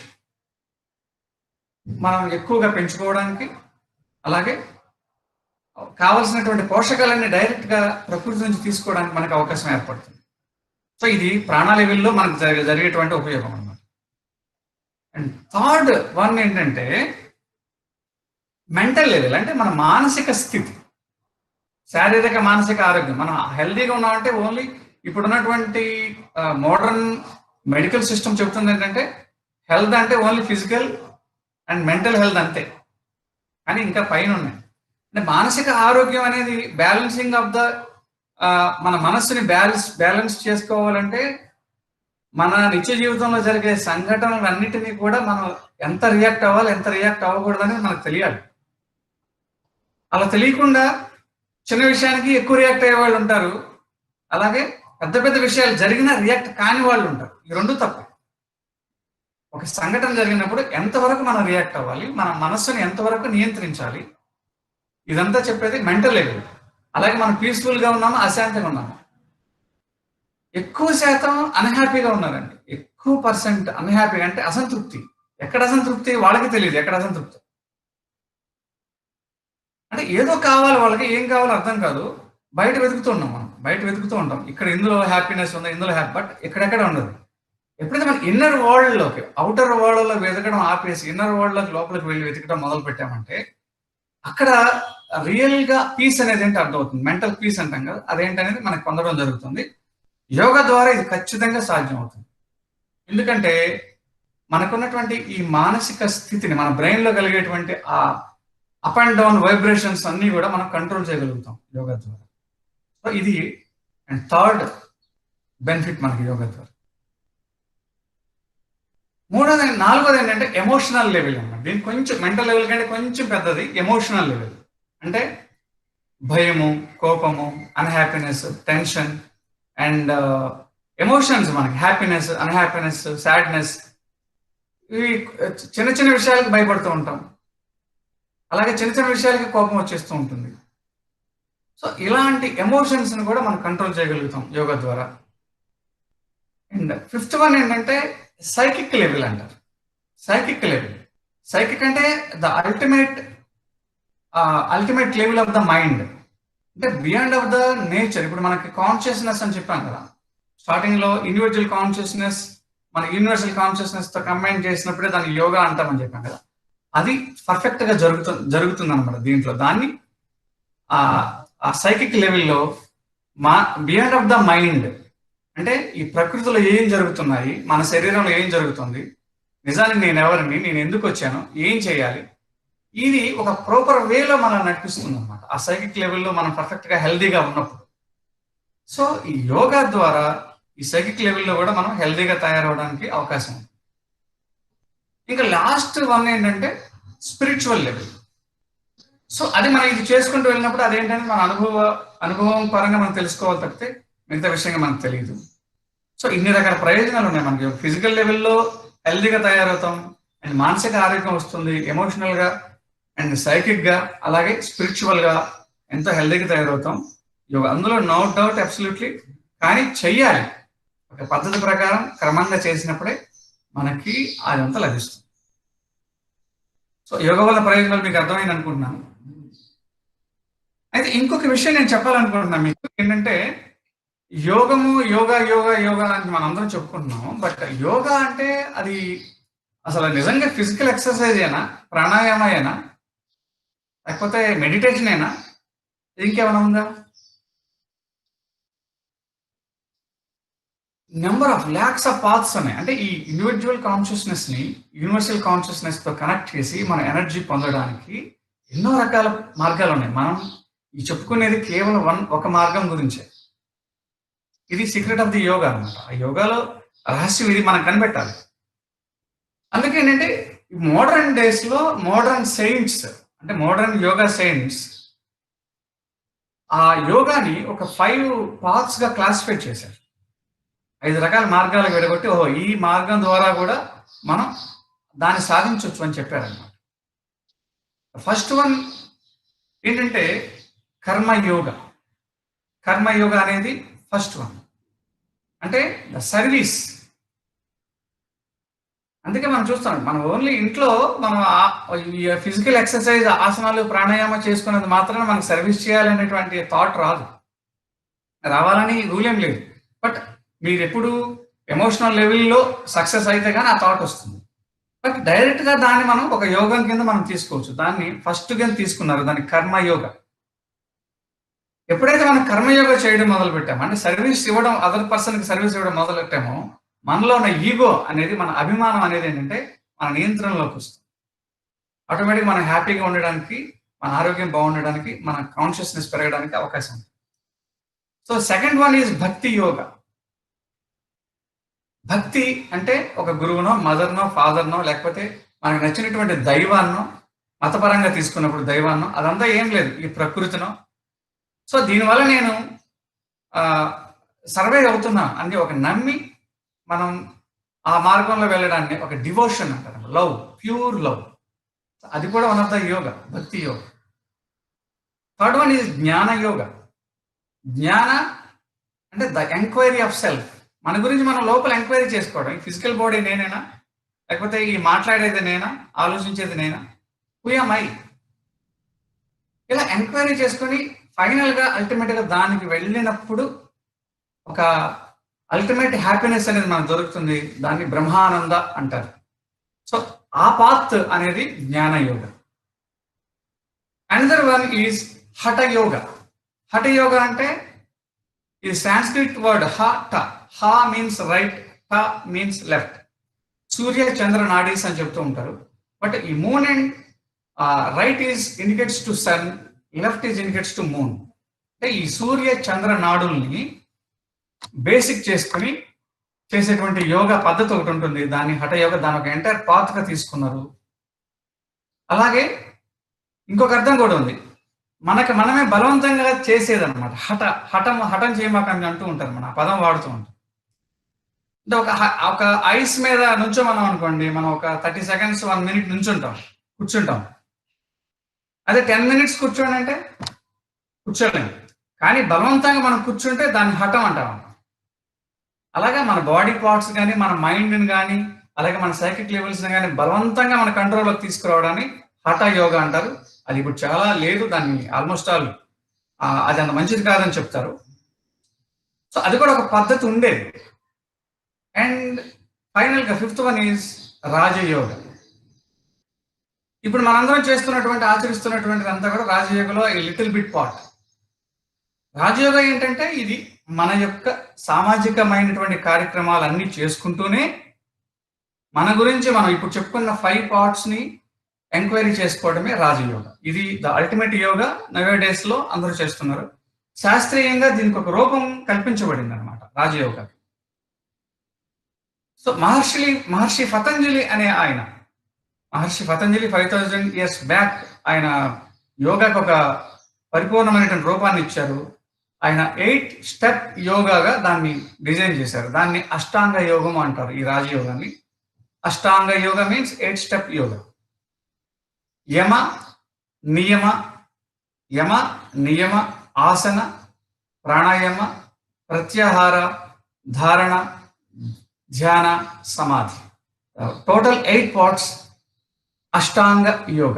మనం ఎక్కువగా పెంచుకోవడానికి, అలాగే కావలసినటువంటి పోషకాలన్నీ డైరెక్ట్ గా ప్రకృతి నుంచి తీసుకోవడానికి మనకు అవకాశం ఏర్పడుతుంది. సో ఇది ప్రాణ లెవెల్లో మనకు జరిగేటువంటి ఉపయోగం అన్నమాట. అండ్ థర్డ్ వన్ ఏంటంటే మెంటల్ లెవెల్, అంటే మన మానసిక స్థితి, శారీరక మానసిక ఆరోగ్యం. మనం హెల్తీగా ఉన్నామంటే ఓన్లీ ఇప్పుడున్నటువంటి మోడర్న్ మెడికల్ సిస్టమ్ చెప్తుంది ఏంటంటే హెల్త్ అంటే only physical and mental health అంతే, కానీ ఇంకా పైన ఉన్నాయి. అంటే మానసిక ఆరోగ్యం అనేది బ్యాలెన్సింగ్ ఆఫ్ ద మన మనస్సుని బ్యాలెన్స్ చేసుకోవాలంటే మన నిత్య జీవితంలో జరిగే సంఘటనలన్నిటినీ కూడా మనం ఎంత రియాక్ట్ అవ్వాలి, ఎంత రియాక్ట్ అవ్వకూడదు అనేది మనకు తెలియాలి. అలా తెలియకుండా చిన్న విషయానికి ఎక్కువ రియాక్ట్ అయ్యే వాళ్ళు ఉంటారు, అలాగే పెద్ద పెద్ద విషయాలు జరిగినా రియాక్ట్ కాని వాళ్ళు ఉంటారు. ఈ రెండు తప్పు. ఒక సంఘటన జరిగినప్పుడు ఎంతవరకు మనం రియాక్ట్ అవ్వాలి, మన మనస్సుని ఎంతవరకు నియంత్రించాలి, ఇదంతా చెప్పేది మెంటల్ లెవెల్. అలాగే మనం పీస్ఫుల్గా ఉన్నాము, అశాంతిగా ఉన్నాము. ఎక్కువ శాతం అన్హ్యాపీగా ఉన్నారండి, ఎక్కువ పర్సెంట్ అన్హ్యాపీగా, అంటే అసంతృప్తి. ఎక్కడ అసంతృప్తి వాళ్ళకి తెలియదు, ఎక్కడ అసంతృప్తి. అంటే ఏదో కావాలి వాళ్ళకి, ఏం కావాలో అర్థం కాదు. బయట వెతుకుతూ ఉన్నాం, మనం బయట వెతుకుతూ ఉంటాం. ఇక్కడ ఇందులో హ్యాపీనెస్ ఉంది, ఇందులో హ్యాపీ, బట్ ఎక్కడెక్కడ ఉండదు. ఎప్పుడైతే మనం ఇన్నర్ వరల్డ్లోకి, అవుటర్ వరల్డ్లో వెతకడం ఆపేసి ఇన్నర్ వరల్డ్లోకి లోపలికి వెళ్ళి వెతకడం మొదలు పెట్టామంటే అక్కడ రియల్ గా పీస్ అనేది ఏంటి అర్థమవుతుంది. మెంటల్ పీస్ అంటాం కదా, అదేంటనేది మనకు పొందడం జరుగుతుంది. యోగా ద్వారా ఇది ఖచ్చితంగా సాధ్యం అవుతుంది. ఎందుకంటే మనకున్నటువంటి ఈ మానసిక స్థితిని, మన బ్రెయిన్ లో కలిగేటువంటి ఆ అప్ అండ్ డౌన్ వైబ్రేషన్స్ అన్ని కూడా మనం కంట్రోల్ చేయగలుగుతాం యోగా ద్వారా. సో ఇది అండ్ థర్డ్ బెనిఫిట్ మనకి యోగా ద్వారా. నాలుగోది ఏంటంటే ఎమోషనల్ లెవెల్ అన్నమాట. దీనికి కొంచెం మెంటల్ లెవెల్ కంటే కొంచెం పెద్దది ఎమోషనల్ లెవెల్. అంటే భయము, కోపము, అన్హ్యాపీనెస్, టెన్షన్ అండ్ ఎమోషన్స్, మనకి హ్యాపీనెస్, అన్హ్యాపీనెస్, సాడ్నెస్, ఇవి చిన్న చిన్న విషయాలకు భయపడుతూ ఉంటాం. అలాగే చిన్న చిన్న విషయాలకి కోపం వచ్చేస్తూ ఉంటుంది. సో ఇలాంటి ఎమోషన్స్ని కూడా మనం కంట్రోల్ చేయగలుగుతాం యోగా ద్వారా. అండ్ ఫిఫ్త్ వన్ ఏంటంటే సైకిక్ లెవెల్ అంటారు. సైకిక్ లెవెల్, సైకిక్ అంటే the ultimate level of the mind, అంటే బియాండ్ ఆఫ్ ద నేచర్. ఇప్పుడు మనకి కాన్షియస్నెస్ అని చెప్పాం కదా స్టార్టింగ్ లో, ఇండివిజువల్ కాన్షియస్నెస్ మన యూనివర్సల్ కాన్షియస్నెస్ తో కంబైన్ చేసినప్పుడే దాన్ని యోగా అంటామని చెప్పాం కదా. అది పర్ఫెక్ట్ గా జరుగుతుంది అనమాట దీంట్లో. దాన్ని ఆ సైకిక్ లెవెల్లో బియాండ్ ఆఫ్ ద మైండ్, అంటే ఈ ప్రకృతిలో ఏం జరుగుతున్నాయి, మన శరీరంలో ఏం జరుగుతుంది, నిజానికి నేను ఎవరిని, నేను ఎందుకు వచ్చాను, ఏం చేయాలి, ఇది ఒక ప్రాపర్ వేలో మనం నడిపిస్తుంది అనమాట ఆ సైకిక్ లెవెల్లో మనం పర్ఫెక్ట్ గా హెల్దీగా ఉన్నప్పుడు. సో ఈ యోగా ద్వారా ఈ సైకిక్ లెవెల్లో కూడా మనం హెల్దీగా తయారవడానికి అవకాశం ఉంది. ఇంకా లాస్ట్ వన్ ఏంటంటే స్పిరిచువల్ లెవెల్. సో అది మనం ఇది చేసుకుంటూ వెళ్ళినప్పుడు అదేంటంటే మన అనుభవం పరంగా మనం తెలుసుకోవాలి తప్పితే మిగతా విషయంగా మనకు తెలియదు. సో ఇన్ని రకాల ప్రయోజనాలు ఉన్నాయి మనకి. ఫిజికల్ లెవెల్లో హెల్దీగా తయారవుతాం, అండ్ మానసిక ఆరోగ్యం వస్తుంది, ఎమోషనల్ గా అండ్ సైకిక్ గా, అలాగే స్పిరిచువల్ గా ఎంతో హెల్దీగా తయారవుతాం యోగా. అందులో నో డౌట్ అబ్సల్యూట్లీ. కానీ చెయ్యాలి ఒక పద్ధతి ప్రకారం క్రమంగా చేసినప్పుడే మనకి అదంతా లభిస్తుంది. సో యోగా వల్ల ప్రయోజనాలు మీకు అర్థమైంది అనుకుంటున్నాను. అయితే ఇంకొక విషయం నేను చెప్పాలనుకుంటున్నాను మీకు ఏంటంటే, యోగము యోగా యోగా యోగా అని మనం అందరం చెప్పుకుంటున్నాము. బట్ యోగా అంటే అది అసలు నిజంగా ఫిజికల్ ఎక్సర్సైజ్ అయినా, ప్రాణాయామ అయినా, లేకపోతే మెడిటేషన్ అయినా, ఇంకేమైనా ఉందా? Number of lakhs of paths ఉన్నాయి. అంటే ఈ ఇండివిజువల్ కాన్షియస్నెస్ ని యూనివర్సల్ కాన్షియస్నెస్ తో కనెక్ట్ చేసి మన ఎనర్జీ పొందడానికి ఎన్నో రకాల మార్గాలు ఉన్నాయి. మనం ఈ చెప్పుకునేది కేవలం ఒక మార్గం గురించే. ఇది సీక్రెట్ ఆఫ్ ది యోగా అనమాట. ఆ యోగాలో రహస్యం ఇది మనం కనిపెట్టాలి. అందుకే ఏంటంటే మోడర్న్ డేస్ లో మోడర్న్ సైన్స్, అంటే మోడర్న్ యోగా సైన్స్ ఆ యోగాని ఒక 5 పార్ట్స్ గా క్లాసిఫై చేశారు. 5 రకాల మార్గాలు విడగొట్టి, ఓహో ఈ మార్గం ద్వారా కూడా మనం దాన్ని సాధించవచ్చు అని చెప్పారనమాట. ఫస్ట్ వన్ ఏంటంటే కర్మయోగ. కర్మయోగ అనేది ఫస్ట్ వన్, అంటే ద సర్వీస్. అందుకే మనం చూస్తాం, మనం ఓన్లీ ఇంట్లో మనం ఫిజికల్ ఎక్సర్సైజ్, ఆసనాలు, ప్రాణాయామం చేసుకునేది మాత్రమే మనకు సర్వీస్ చేయాలనేటువంటి థాట్ రాదు. రావాలని రూల్ ఏం లేదు. బట్ మీరు ఎప్పుడు ఎమోషనల్ లెవెల్లో సక్సెస్ అయితే కానీ ఆ థాట్ వస్తుంది. బట్ డైరెక్ట్ గా దాన్ని మనం ఒక యోగం కింద మనం తీసుకోవచ్చు. దాన్ని ఫస్ట్ గా తీసుకున్నారు, దాన్ని కర్మయోగ. ఎప్పుడైతే మనం కర్మయోగ చేయడం మొదలు పెట్టామో, అంటే సర్వీస్ ఇవ్వడం, అదర్ పర్సన్ కి సర్వీస్ ఇవ్వడం మొదలు పెట్టామో, మనలో ఉన్న ఈగో అనేది, మన అభిమానం అనేది ఏంటంటే మన నియంత్రణలోకి వస్తుంది. ఆటోమేటిక్ మనం హ్యాపీగా ఉండడానికి, మన ఆరోగ్యం బాగుండడానికి, మన కాన్షియస్నెస్ పెరగడానికి అవకాశం ఉంది. సో సెకండ్ వన్ ఈజ్ భక్తి యోగ. భక్తి అంటే ఒక గురువునో, మదర్నో, ఫాదర్నో, లేకపోతే మనకు నచ్చినటువంటి దైవాన్నో, మతపరంగా తీసుకున్నప్పుడు దైవాన్నో, అదంతా ఏం లేదు, ఈ ప్రకృతినో. సో దీనివల్ల నేను సర్వే అవుతున్నా అని ఒక నమ్మి మనం ఆ మార్గంలో వెళ్ళడాన్ని ఒక డివోషన్ అంటారు, లవ్, ప్యూర్ లవ్. అది కూడా వన్ ఆఫ్ ద యోగ, భక్తి యోగ. థర్డ్ వన్ ఈజ్ జ్ఞాన యోగ. జ్ఞాన అంటే ద ఎంక్వైరీ ఆఫ్ సెల్ఫ్. మన గురించి మనం లోపల ఎంక్వైరీ చేసుకోవడం. ఈ ఫిజికల్ బాడీ నేనేనా, లేకపోతే ఈ మాట్లాడేది నేనా, ఆలోచించేది నేనా, హూ యామ్ ఐ, ఇలా ఎంక్వైరీ చేసుకొని ఫైనల్ గా అల్టిమేట్ గా దానికి వెళ్ళినప్పుడు ఒక అల్టిమేట్ హ్యాపీనెస్ అనేది మనకు దొరుకుతుంది. దాన్ని బ్రహ్మానంద అంటారు. సో ఆ పాత్ అనేది jnana yoga. Another one is hatha yoga. Hatha yoga అంటే ఈ Sanskrit word hatha. Ha means right, tha means left. Surya Chandra nadis అని చెప్తూ ఉంటారు. బట్ ఈ moon and right is indicates to sun, left is indicates to moon. అంటే ఈ సూర్య చంద్ర నాడుల్ని బేసిక్ చేసుకుని చేసేటువంటి యోగా పద్ధతి ఒకటి ఉంటుంది, దాన్ని హఠ యోగా, దాని ఒక ఎంటైర్ పాత్గా తీసుకున్నారు. అలాగే ఇంకొక అర్థం కూడా ఉంది, మనమే బలవంతంగా చేసేదన్నమాట. హఠం చేయమాకని అంటూ ఉంటారు, మన ఆ పదం వాడుతూ ఉంటాం. అంటే ఒక ఐస్ మీద నుంచోమన్నాం అనుకోండి, మనం ఒక 30 seconds 1 minute కూర్చుంటాం. అదే 10 minutes కూర్చోండి అంటే కూర్చోలేము. కానీ బలవంతంగా మనం కూర్చుంటే దాన్ని హఠం అంటాం. అలాగే మన బాడీ పార్ట్స్ కానీ, మన మైండ్ని కానీ, అలాగే మన సైకిక్ లెవెల్స్ని కానీ బలవంతంగా మన కంట్రోల్లోకి తీసుకురావడాన్ని హఠ యోగా అంటారు. అది ఇప్పుడు చాలా లేదు, దాన్ని ఆల్మోస్ట్ ఆల్ అది అంత మంచిది కాదని చెప్తారు. సో అది కూడా ఒక పద్ధతి ఉండేది. అండ్ ఫైనల్గా 5th one ఈజ్ రాజయోగ. ఇప్పుడు మనందరం ఆచరిస్తున్నటువంటిది అంతా కూడా రాజయోగలో ఈ లిటిల్ బిట్ పార్ట్. రాజయోగ ఏంటంటే ఇది మన యొక్క సామాజికమైనటువంటి కార్యక్రమాలన్నీ చేసుకుంటూనే మన గురించి మనం ఇప్పుడు చెప్పుకున్న 5 parts-ని ఎంక్వైరీ చేసుకోవడమే రాజయోగ. ఇది ద అల్టిమేట్ యోగా నవే డేస్ లో అందరూ చేస్తున్నారు. శాస్త్రీయంగా దీనికి ఒక రూపం కల్పించబడింది అనమాట రాజయోగ. సో మహర్షి పతంజలి అనే ఆయన, మహర్షి పతంజలి 5000 years బ్యాక్ ఆయన యోగాకు ఒక పరిపూర్ణమైనటువంటి రూపాన్ని ఇచ్చారు. ఆయన 8 step యోగాగా దాన్ని డిజైన్ చేశారు. దాన్ని అష్టాంగ యోగం అంటారు. ఈ రాజయోగాన్ని అష్టాంగ యోగ మీన్స్ 8 step యోగా. యమ నియమ ఆసన ప్రాణాయామ ప్రత్యాహార ధారణ ధ్యాన సమాధి, టోటల్ 8 parts అష్టాంగ యోగ.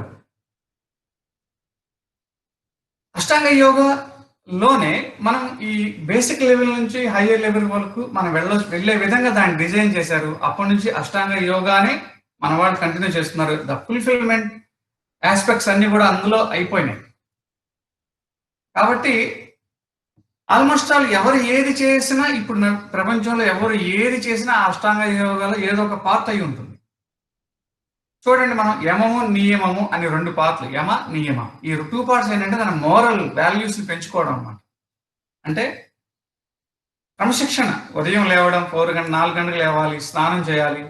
అష్టాంగ యోగలోనే మనం ఈ బేసిక్ లెవెల్ నుంచి హయ్యర్ లెవెల్ వరకు మనం వెళ్ళే విధంగా దాన్ని డిజైన్ చేశారు. అప్పటి నుంచి అష్టాంగ యోగానే మన వాళ్ళు కంటిన్యూ చేస్తున్నారు. ద ఫుల్ఫిల్మెంట్ ఆస్పెక్ట్స్ అన్ని కూడా అందులో అయిపోయినాయి. కాబట్టి ఆల్మోస్ట్ ఆల్ ఎవరు ఏది చేసినా, ఇప్పుడు ప్రపంచంలో ఎవరు ఏది చేసినా అష్టాంగ యోగాలో ఏదో ఒక పార్ట్ అయి ఉంటుంది. చూడండి, మనం యమము నియమము అని 2 పార్ట్లు, యమ నియమ. ఈ 2 parts ఏంటంటే మన మోరల్ వాల్యూస్ని పెంచుకోవడం అన్నమాట. అంటే క్రమశిక్షణ, ఉదయం లేవడం 4 గంటలకు లేవాలి, స్నానం చేయాలి,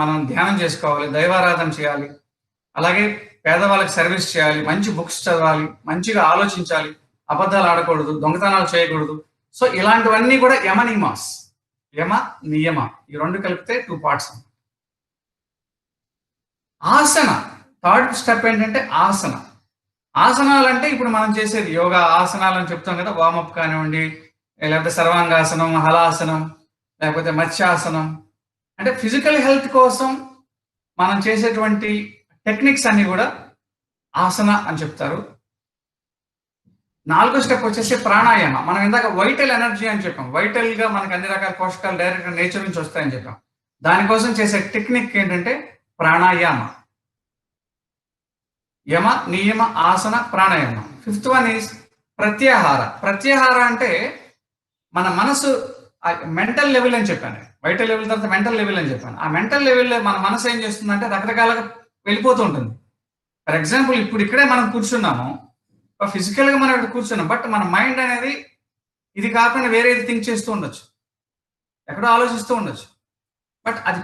మనం ధ్యానం చేసుకోవాలి, దైవారాధన చేయాలి, అలాగే పేదవాళ్ళకి సర్వీస్ చేయాలి, మంచి బుక్స్ చదవాలి, మంచిగా ఆలోచించాలి, అబద్ధాలు ఆడకూడదు, దొంగతనాలు చేయకూడదు. సో ఇలాంటివన్నీ కూడా యమ నియమాస్, యమ నియమ ఈ 2 కలిపితే 2 parts. ఆసన, 3rd step ఏంటంటే ఆసన. ఆసనాలు అంటే ఇప్పుడు మనం చేసేది యోగా ఆసనాలు అని చెప్తాం కదా, వామప్ కానివ్వండి, లేకపోతే సర్వాంగాసనం, హలాసనం, లేకపోతే మత్స్యాసనం. అంటే ఫిజికల్ హెల్త్ కోసం మనం చేసేటువంటి టెక్నిక్స్ అన్ని కూడా ఆసన అని చెప్తారు. 4వ స్టెప్ వచ్చేసి ప్రాణాయామ. మనం ఇందాక వైటల్ ఎనర్జీ అని చెప్పాం. వైటల్ గా మనకు అన్ని రకాల పోషకాలు డైరెక్ట్ గా నేచర్ నుంచి వస్తాయని చెప్పాం. దానికోసం చేసే టెక్నిక్ ఏంటంటే ప్రాణాయామ. యమ నియమ ఆసన ప్రాణాయామ. 5th one is pratyahara. ప్రత్యాహార అంటే మన మనసు మెంటల్ లెవెల్ అని చెప్పాను. వైటల్ లెవెల్ తర్వాత మెంటల్ లెవెల్ అని చెప్పాను. ఆ మెంటల్ లెవెల్లో మన మనసు ఏం చేస్తుందంటే రకరకాలుగా వెళ్ళిపోతూ ఉంటుంది. ఫర్ ఎగ్జాంపుల్, ఇప్పుడు ఇక్కడే మనం కూర్చున్నాము, ఫిజికల్గా మనం ఇక్కడ కూర్చున్నాం, బట్ మన మైండ్ అనేది ఇది కాకుండా వేరేది థింక్ చేస్తూ ఉండొచ్చు, ఎక్కడో ఆలోచిస్తూ ఉండొచ్చు. బట్ అది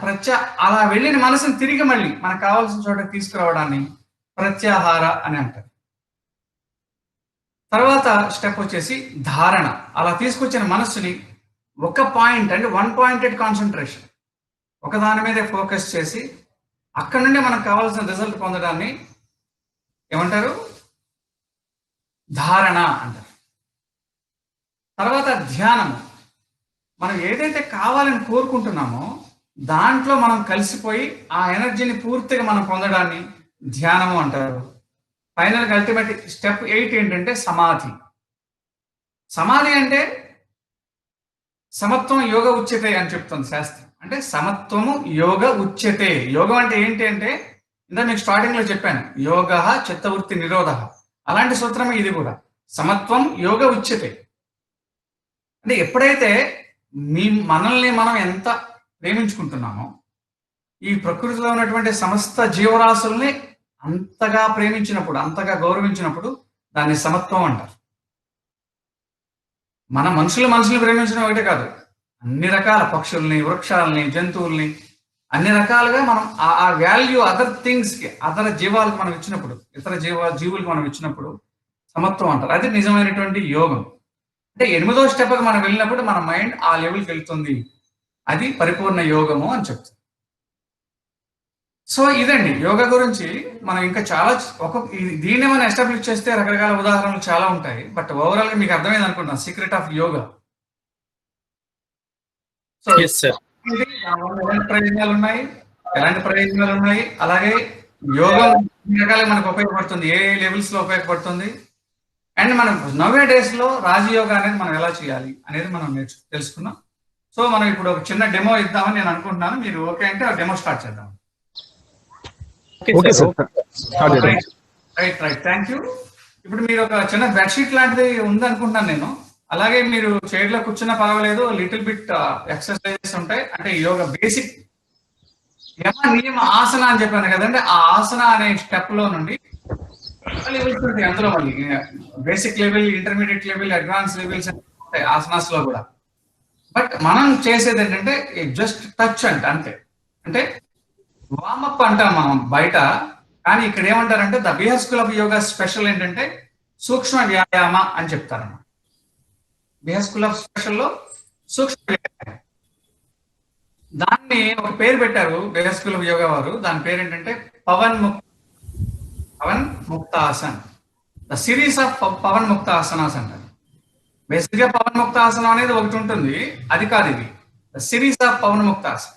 అలా వెళ్ళిన మనసుని తిరిగి మళ్ళీ మనకు కావాల్సిన చోటకి తీసుకురావడాన్ని ప్రత్యాహార అని అంటారు. తర్వాత స్టెప్ వచ్చేసి ధారణ. అలా తీసుకొచ్చిన మనస్సుని ఒక పాయింట్ అంటే 1 pointed కాన్సన్ట్రేషన్, ఒకదాని మీదే ఫోకస్ చేసి అక్కడ నుండి మనకు కావాల్సిన రిజల్ట్ పొందడాన్ని ఏమంటారు? ధారణ అంటారు. తర్వాత ధ్యానము. మనం ఏదైతే కావాలని కోరుకుంటున్నామో దాంట్లో మనం కలిసిపోయి ఆ ఎనర్జీని పూర్తిగా మనం పొందడాన్ని ధ్యానము అంటారు. ఫైనల్గా అల్టిమేట్ స్టెప్ 8 ఏంటంటే సమాధి. సమాధి అంటే సమత్వం యోగ ఉచ్యతే అని చెప్తుంది శాస్త్రం. అంటే సమత్వము యోగ ఉచ్యతే. యోగం అంటే ఏంటి అంటే ఇందా మీకు స్టార్టింగ్ లో చెప్పాను, యోగ చిత్తవృత్తి నిరోధ. అలాంటి సూత్రమే ఇది కూడా. సమత్వం యోగ ఉచ్యతే అంటే ఎప్పుడైతే మనల్ని మనం ఎంత ప్రేమించుకుంటున్నామో, ఈ ప్రకృతిలో ఉన్నటువంటి సమస్త జీవరాశుల్ని అంతగా ప్రేమించినప్పుడు, అంతగా గౌరవించినప్పుడు దాన్ని సమత్వం అంటారు. మన మనుషులు ప్రేమించడం ఒకటే కాదు, అన్ని రకాల పక్షుల్ని, వృక్షాలని, జంతువుల్ని అన్ని రకాలుగా మనం ఆ వాల్యూ అదర్ థింగ్స్కి, అదర్ జీవాలకు మనం ఇచ్చినప్పుడు, ఇతర జీవులకు మనం ఇచ్చినప్పుడు సమత్వం అంటారు. అది నిజమైనటువంటి యోగం. అంటే 8వ స్టెప్కి మనం వెళ్ళినప్పుడు మన మైండ్ ఆ లెవెల్కి వెళ్తుంది, అది పరిపూర్ణ యోగము అని చెప్తుంది. సో ఇదండి యోగా గురించి. మనం ఇంకా చాలా దీన్ని మనం ఎస్టాబ్లిష్ చేస్తే రకరకాల ఉదాహరణలు చాలా ఉంటాయి. బట్ ఓవరాల్ గా మీకు అర్థమైంది అనుకుంటున్నాను సీక్రెట్ ఆఫ్ యోగా. సో ఎలాంటి ప్రయోజనాలు ఉన్నాయి, అలాగే యోగా రకాలుగా మనకు ఉపయోగపడుతుంది, ఏ లెవెల్స్ లో ఉపయోగపడుతుంది, అండ్ మనం నవ్వే డేస్ లో రాజయోగా అనేది మనం ఎలా చేయాలి అనేది మనం తెలుసుకున్నాం. సో మనం ఇప్పుడు ఒక చిన్న డెమో ఇద్దామని నేను అనుకుంటున్నాను. మీరు ఓకే అంటే ఆ డెమో స్టార్ట్ చేద్దాం. Right, thank you. ఇప్పుడు మీరు ఒక చిన్న బెడ్షీట్ లాంటిది ఉందనుకుంటున్నాను నేను. అలాగే మీరు చైర్ లో కూర్చున్నా పర్వాలేదు, లిటిల్ బిట్ ఎక్సర్సైజెస్ ఉంటాయి. అంటే యోగా బేసిక్ యమ నియమ ఆసన అని చెప్పాను కదండి, ఆ ఆసన అనే స్టెప్ లో నుండి లెవెల్స్ ఉంటాయి. అందులో మళ్ళీ basic level, intermediate level, advance levels ఉంటాయి ఆసనాస్ లో కూడా. బట్ మనం చేసేది ఏంటంటే జస్ట్ టచ్ అంతే. అంటే వామప్ అంటాం మనం బయట, కానీ ఇక్కడ ఏమంటారంటే the Bihar school of yoga special ఏంటంటే సూక్ష్మ వ్యాయామ అని చెప్తారన్నమాట. బిహార్ స్కూల్ ఆఫ్ స్పెషల్లో సూక్ష్మ వ్యాయామం, దాన్ని ఒక పేరు పెట్టారు బిహార్ స్కూల్ ఆఫ్ యోగా వారు. దాని పేరు ఏంటంటే Pavan Muktasan, the series of Pavan Muktasanas అంటారు. బేసిక్ గా పవన్ ముక్తాసనం అనేది ఒకటి ఉంటుంది, అది కాదు ఇది ద సిరీస్ ఆఫ్ పవన్ ముక్తాసన్.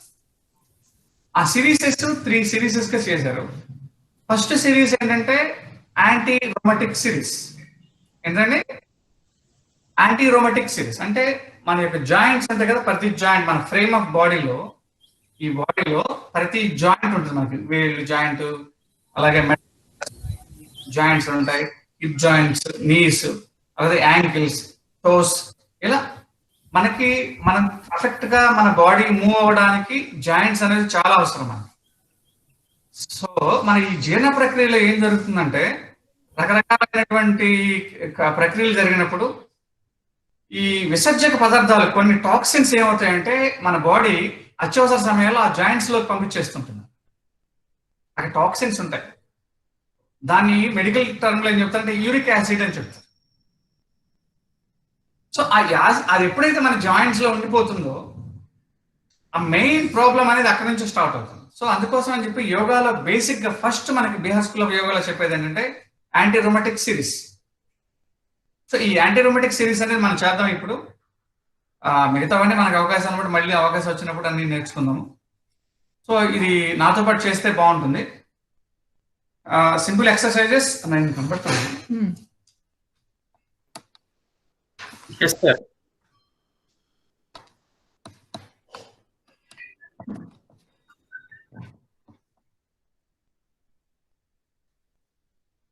ఆ సిరీసెస్ 3 సిరీసెస్ గా చేశారు. ఫస్ట్ సిరీస్ ఏంటంటే యాంటీ రోమటిక్ సిరీస్. ఏంటంటే యాంటీ రోమటిక్ సిరీస్ అంటే మన యొక్క జాయింట్స్ అంతే కదా, ప్రతి జాయింట్ మన ఫ్రేమ్ ఆఫ్ బాడీలో, ఈ బాడీలో ప్రతి జాయింట్ ఉంటుంది మనకి. వేళ్ళు జాయింట్, అలాగే జాయింట్స్ ఉంటాయి, హిప్ జాయింట్స్, నీస్, అలాగే యాంకిల్స్, టోస్, ఇలా మనకి మనం పర్ఫెక్ట్ గా మన బాడీ మూవ్ అవ్వడానికి జాయింట్స్ అనేది చాలా అవసరం మనకి. సో మన ఈ జీర్ణ ప్రక్రియలో ఏం జరుగుతుందంటే రకరకాలైనటువంటి ప్రక్రియలు జరిగినప్పుడు ఈ విసర్జక పదార్థాలు, కొన్ని టాక్సిన్స్ ఏమవుతాయంటే మన బాడీ అత్యవసర సమయంలో ఆ జాయింట్స్ లో పంపించేస్తుంటుంది. అక్కడ టాక్సిన్స్ ఉంటాయి. దాన్ని మెడికల్ టర్మ్ లో ఏం చెప్తారంటే యూరిక్ యాసిడ్ అని చెప్తారు. సో అది ఎప్పుడైతే మన జాయింట్స్ లో ఉండిపోతుందో ఆ మెయిన్ ప్రాబ్లం అనేది అక్కడి నుంచి స్టార్ట్ అవుతుంది. సో అందుకోసం అని చెప్పి యోగాలో బేసిక్ గా ఫస్ట్ మనకి బిహార్ స్కూల్ ఆఫ్ యోగాలో చెప్పేది ఏంటంటే యాంటీ రోమటిక్ సిరీస్. సో ఈ యాంటీ రోమటిక్ సిరీస్ అనేది మనం చేద్దాం ఇప్పుడు. మిగతావన్నీ మనకు అవకాశం అన్నప్పుడు, మళ్ళీ అవకాశం వచ్చినప్పుడు అన్ని నేర్చుకుందాము. సో ఇది నాతో పాటు చేస్తే బాగుంటుంది. సింపుల్ ఎక్సర్సైజెస్ నేను కనబడుతుంది. Yes, sir.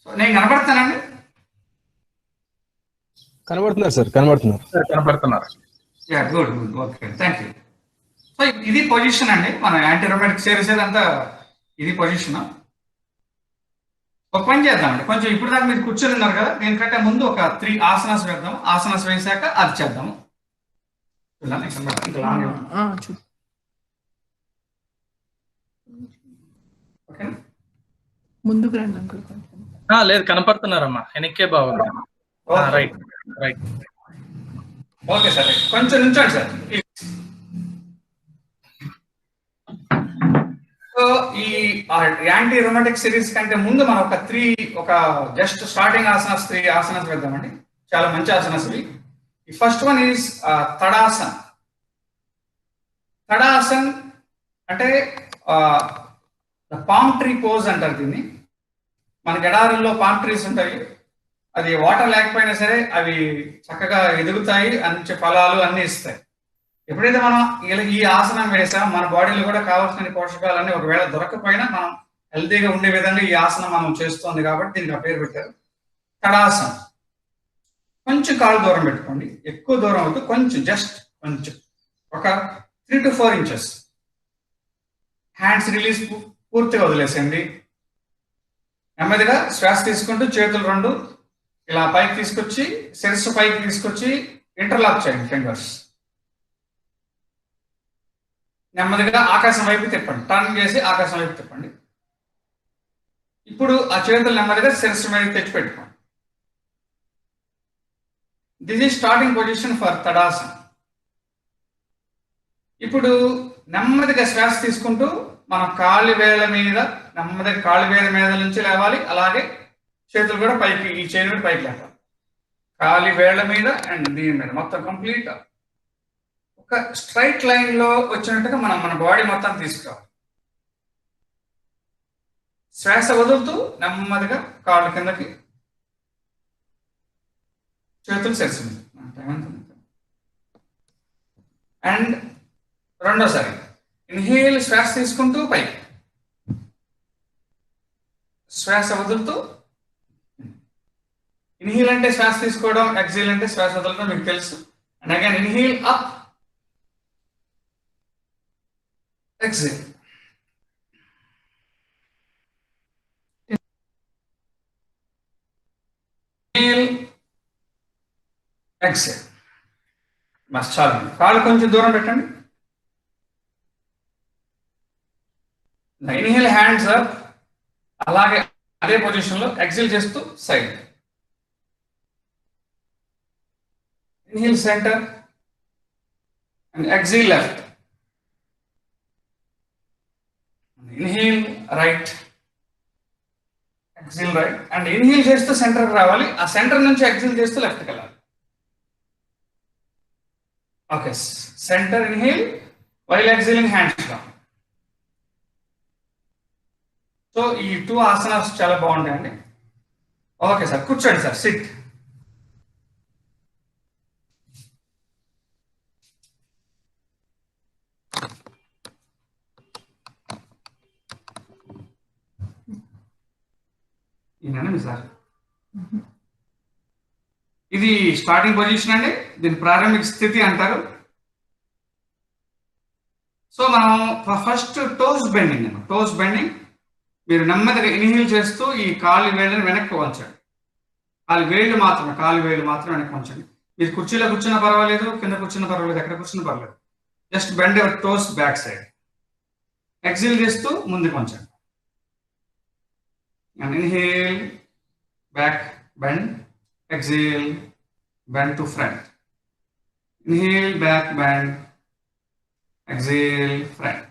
సో నేను కనబడుతానండి? కనబడుతున్నారు సార్, కనబడుతున్నారు. Yeah, good, okay, thank you. So ఇది పొజిషన్ అండి, మన యాంటీ రోమటిక్ సిరీస్ అంతా ఇది పొజిషన్. ఒక పని చేద్దామండి, కొంచెం ఇప్పుడు దాకా మీరు కూర్చొని ఉన్నారు కదా, దీనికంటే ముందు ఒక 3 ఆసనాస్ వేద్దాం. ఆసనాస్ వేసాక అది చేద్దాము. ముందుకు రండి అంకుల్. లేదు, కనపడుతున్నారమ్మా, వెనక్కే బాగుంది. రైట్. ఓకే సార్, కొంచెం నుంచోండి సార్. సో ఈ యాంటీ రోమటిక్ సిరీస్ కంటే ముందు మనం ఒక జస్ట్ స్టార్టింగ్ ఆసనాస్ 3 ఆసనాస్ వేద్దామండి. చాలా మంచి ఆసనాస్ ఇవి. ఈ ఫస్ట్ వన్ ఈజ్ తడాసన్. తడాసన్ అంటే పామ్ ట్రీ పోజ్ అంటారు దీన్ని. మన ఎడారుల్లో పామ్ ట్రీస్ ఉంటాయి, అది వాటర్ లేకపోయినా సరే అవి చక్కగా ఎదుగుతాయి, మంచి ఫలాలు అన్ని ఇస్తాయి. ఎప్పుడైతే మనం ఈ ఆసనం వేసాం, మన బాడీలో కూడా కావాల్సిన పోషకాలన్నీ ఒకవేళ దొరకపోయినా మనం హెల్తీగా ఉండే విధంగా ఈ ఆసనం మనం చేస్తుంది కాబట్టి దీనికి ఆ పేరు పెట్టారు తడాసనం. కొంచెం కాళ్ళు దూరం పెట్టుకోండి, ఎక్కువ దూరం అవుతూ కొంచెం, జస్ట్ కొంచెం, ఒక 3 to 4 inches. హ్యాండ్స్ రిలీజ్ పూర్తిగా వదిలేసేయండి. నెమ్మదిగా శ్వాస తీసుకుంటూ చేతులు 2 ఇలా పైకి తీసుకొచ్చి, శిరస్సు పైకి తీసుకొచ్చి ఇంటర్లాక్ చేయండి ఫింగర్స్. నెమ్మదిగా ఆకాశం వైపు తిప్పండి. టర్న్ చేసి ఆకాశం వైపు తిప్పండి. ఇప్పుడు ఆ చేతులు నెమ్మదిగా శిరస్సు మీద తెచ్చి పెట్టుకోండి. This is starting position for Tadasana. ఇప్పుడు నెమ్మదిగా శ్వాస తీసుకుంటూ మన కాలి వేళ్ళ మీద నెమ్మదిగా కాలి వేళ్ళ మీద నుంచి లేవాలి. అలాగే చేతులు కూడా పైకి, ఈ చేతులు కూడా పైకి లేవాలి. కాలి వేళ్ళ మీద అండ్ దీని మీద మొత్తం కంప్లీట్ ఒక స్ట్రైట్ లైన్ లో వచ్చినట్టుగా మన బాడీ మొత్తం తీసుకురావాలి. శ్వాస వదులుతూ నెమ్మదిగా కాళ్ళ కిందకి, చేతులు శిరస్సు. అండ్ రెండోసారి ఇన్హేల్, శ్వాస తీసుకుంటూ పైకి, శ్వాస వదులుతూ. ఇన్హేల్ అంటే శ్వాస తీసుకోవడం, ఎక్సేల్ అంటే శ్వాస వదలడం మీకు తెలుసు. And again inhale up, exhale. Inhale, exhale. Bus చాలు. కాళ్ళు కొంచెం దూరం పెట్టండి. ఇన్హేల్, హ్యాండ్స్ అప్, అలాగే అదే పొజిషన్ లో ఎక్సేల్ చేస్తూ side. Inhale centre and exhale left. Inhale right, exhale right. And inhale చేస్తూ సెంటర్కి రావాలి. ఆ సెంటర్ నుంచి ఎక్సేల్ చేస్తూ లెఫ్ట్కి వెళ్ళాలి. Okay, center inhale while exhaling hands down. So ఈ 2 ఆసనాస్ చాలా బాగుంటాయండి. ఓకే సార్, కూర్చోండి సార్, సిట్. ఈయనండి సార్. ఇది స్టార్టింగ్ పొజిషన్ అండి, దీని ప్రారంభిక స్థితి అంటారు. సో మనం first toes bending. Toes bending మీరు నెమ్మదిగా ఇన్హేల్ చేస్తూ ఈ కాలి వేళ్ళని వెనక్కి వంచండి. కాలి వేళ్ళు మాత్రం వెనక్కి వంచండి. మీరు కుర్చీలో కూర్చున్నా పర్వాలేదు, కింద కూర్చున్నా పర్వాలేదు, ఎక్కడ కూర్చున్నా పర్వాలేదు. Just bend your toes back side. Exhale చేస్తూ ముందుకు వంచండి. And inhale, back bend, exhale, bend to front. Inhale, back bend, exhale, front.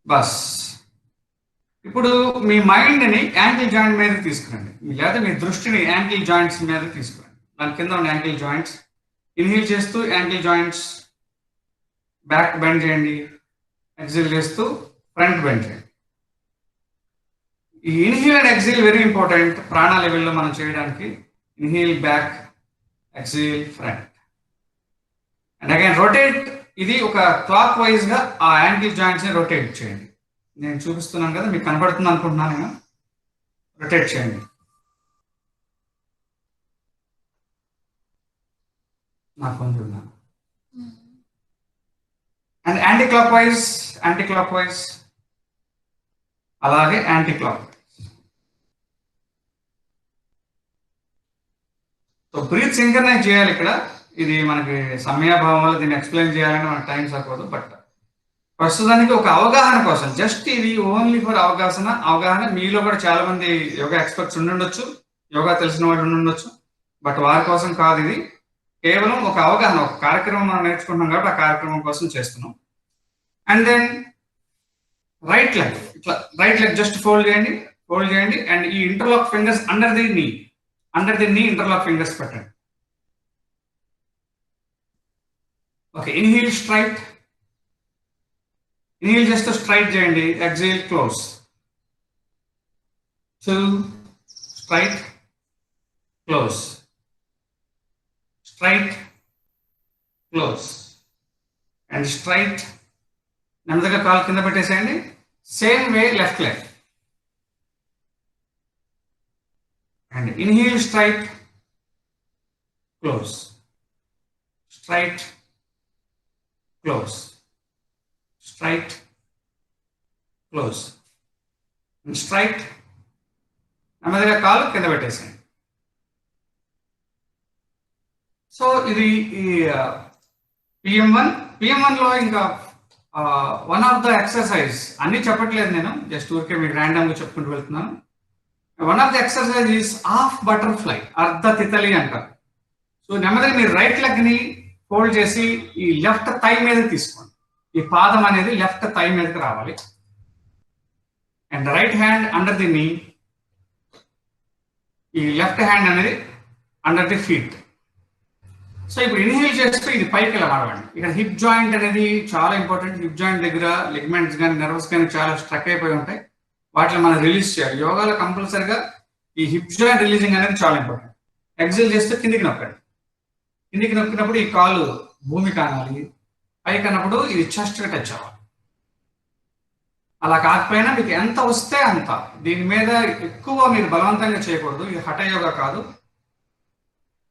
Bus. ఇప్పుడు మీ మైండ్ని యాంకిల్ జాయింట్ మీద తీసుకురండి, లేదా మీ దృష్టిని యాంకిల్ జాయింట్స్ మీద తీసుకురండి. దాని కింద ఉన్న యాంకిల్ జాయింట్స్. ఇన్హేల్ చేస్తూ యాంకిల్ జాయింట్స్ బ్యాక్ బెండ్ చేయండి. ఎక్సేల్ చేస్తూ ఫ్రంట్ బెండ్ చేయండి. ఈ inhale and exhale very important ప్రాణ లెవెల్లో మనం చేయడానికి. Inhale back, exhale front. And again rotate. ఇది ఒక క్లాక్ వైజ్ గా ఆ యాంకిల్ జాయింట్స్ ని రొటేట్ చేయండి. నేను చూపిస్తున్నాను కదా, మీకు కనపడుతుంది అనుకుంటున్నాను నేను. రొటేట్ చేయండి. నాకు కొంచెం. అండ్ యాంటీ క్లాక్ వైజ్, అలాగే anticlockwise. So breath synchronise చేయాలి ఇక్కడ. ఇది మనకి సమయాభావం వల్ల దీన్ని ఎక్స్ప్లెయిన్ చేయాలని మనకు టైం సరిపోదు. బట్ ప్రస్తుతానికి ఒక అవగాహన కోసం, జస్ట్ ఇది ఓన్లీ ఫర్ అవగాహన. మీలో కూడా చాలా మంది యోగా ఎక్స్పర్ట్స్ ఉండుండొచ్చు, యోగా తెలిసిన వాళ్ళు ఉండుండొచ్చు. బట్ వారి కోసం కాదు, ఇది కేవలం ఒక అవగాహన. ఒక కార్యక్రమం మనం నేర్చుకుంటున్నాం కాబట్టి ఆ కార్యక్రమం కోసం చేస్తున్నాం. అండ్ దెన్ రైట్ లెగ్, ఇట్లా రైట్ లెగ్ జస్ట్ ఫోల్డ్ చేయండి. అండ్ ఈ ఇంటర్లాక్ ఫింగర్స్ అండర్ ది నీ ఇంటర్లాక్ ఫింగర్స్ పెట్టండి. Okay, inhale straight. ఇన్హేల్ చేస్తూ స్ట్రైట్ చేయండి. Exhale close. 2 straight, close, straight, close and straight. నెమ్మదిగా కాలు కింద పెట్టేసేయండి. Same way left leg. And inhale straight, close, straight, close, straight, close and straight. నెమ్మదిగా కాలు కింద పెట్టేసేయండి. సో ఇది ఈ PM1 లో ఇంకా వన్ ఆఫ్ ద ఎక్సర్సైజ్ అన్ని చెప్పట్లేదు నేను, జస్ట్ ఊరికే మీకు ర్యాండమ్గా చెప్పుకుంటూ వెళ్తున్నాను. One of the exercise is half butterfly, అర్ధ తితలి అంటారు. సో నెమ్మదిగా మీరు రైట్ లెగ్ ని ఫోల్డ్ చేసి ఈ లెఫ్ట్ థై మీద తీసుకోండి. ఈ పాదం అనేది లెఫ్ట్ థై మీదకి రావాలి. And right hand under the నీ, ఈ లెఫ్ట్ హ్యాండ్ అనేది అండర్ ది ఫీట్. సో ఇప్పుడు ఇన్హేల్ చేస్తూ ఇది పైకి ఇలా నడవండి. ఇక్కడ హిప్ జాయింట్ అనేది చాలా ఇంపార్టెంట్. హిప్ జాయింట్ దగ్గర లిగ్మెంట్స్ కానీ నర్వ్స్ కానీ చాలా స్ట్రక్ అయిపోయి ఉంటాయి. వాటిని మనం రిలీజ్ చేయాలి. యోగాలో కంపల్సరిగా ఈ హిప్ జాయింట్ రిలీజింగ్ అనేది చాలా ఇంపార్టెంట్. ఎక్సెల్ చేస్తే కిందికి నొక్కండి. కిందికి నొక్కినప్పుడు ఈ కాలు భూమి కానాలి, పైకి అన్నప్పుడు ఇది చెస్ట్ టచ్ అవ్వాలి. అలా కాకపోయినా మీకు ఎంత వస్తే అంత, దీని మీద ఎక్కువ మీరు బలవంతంగా చేయకూడదు. ఇది హఠ యోగా కాదు,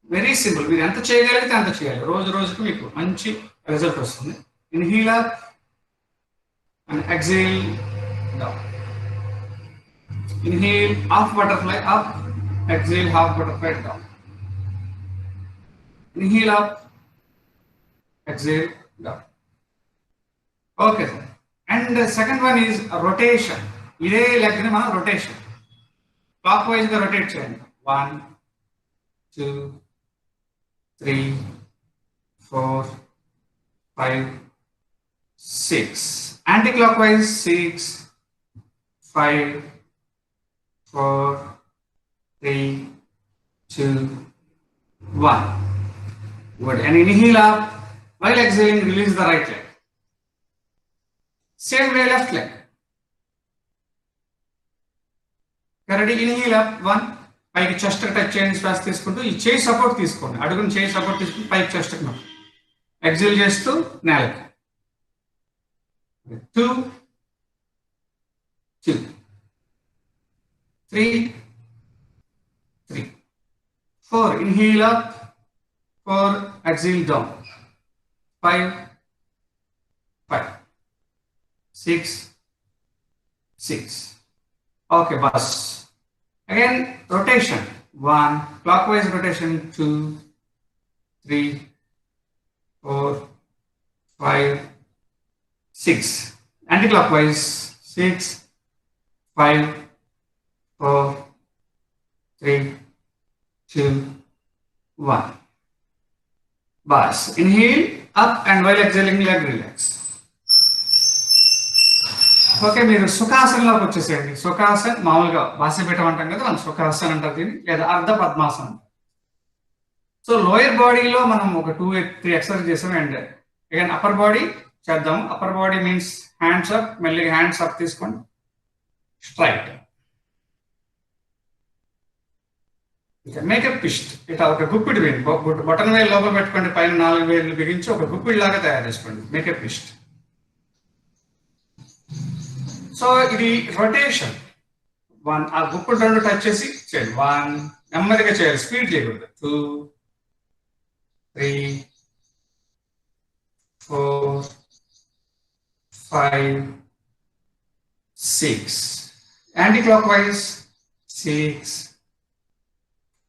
వెరీ సింపుల్. మీరు ఎంత చేయగలిగితే అంత చేయాలి. రోజు రోజుకి మీకు మంచి రిజల్ట్ వస్తుంది. Inhale up and exhale down. Inhale half butterfly up, exhale half butterfly down. Inhale up, exhale down. Okay, sir. And the second one is a rotation. Ide leg ni mana rotation. Clockwise ga rotate cheyandi. 1, 2, 3, 4, 5, 6. Anti-clockwise 6, 5, 4, 3, 2, 1. Good. And inhale up. While exhaling, release the right leg. Same way, left leg. Ready? Inhale up. 1. పైకి chest touch చేయండి. శ్వాస తీసుకుంటూ ఈ చేయి support తీసుకోండి. అడుగుని చేయి support తీసుకుంటూ పైకి చెస్ట్ ఎక్సేల్ చేస్తూ నేలకి. 2, 2, 3, 3, 4. Inhale up. 4, exhale down. 5, 5, 6, 6. Okay, bus. Again, rotation. 1, clockwise rotation. 2, 3, 4, 5, 6. Anti-clockwise. 6, 5, 4, 3, 2, 1. Bas. Inhale up and while exhaling leg relax. Okay, మీరు సుఖాసనంలోకి వచ్చేసేయండి. సుఖాసన్ మామూలుగా బాసిపీఠం అంటాం కదా, మనం సుఖాసన్ అంటారు దీన్ని, లేదా అర్ధ పద్మాసనం. సో లోయర్ బాడీలో మనం ఒక 2-3 ఎక్సర్సైజ్ చేసాం. అండ్ అగైన్ అప్పర్ బాడీ చేద్దాం. Upper body means hands up, మెల్లిగా హ్యాండ్స్ అప్ తీసుకోండి, స్ట్రైట్. మేకప్ పిస్ట్, ఇట్లా ఒక గుప్పిడి వేయండి. బొటన వేలు లోపల పెట్టుకోండి, పైన 4 వేలు బిగించి ఒక గుప్పిడి లాగా తయారు చేసుకోండి. మేకప్ పిస్ట్. సో ఇది రొటేషన్. 1, ఆ గుప్పిడి 2 టచ్ చేసి చేయండి. 1, నెమ్మదిగా చేయాలి, స్పీడ్ చేయకూడదు. 2, 3, 4, 5, 6. Anti clock wise 6,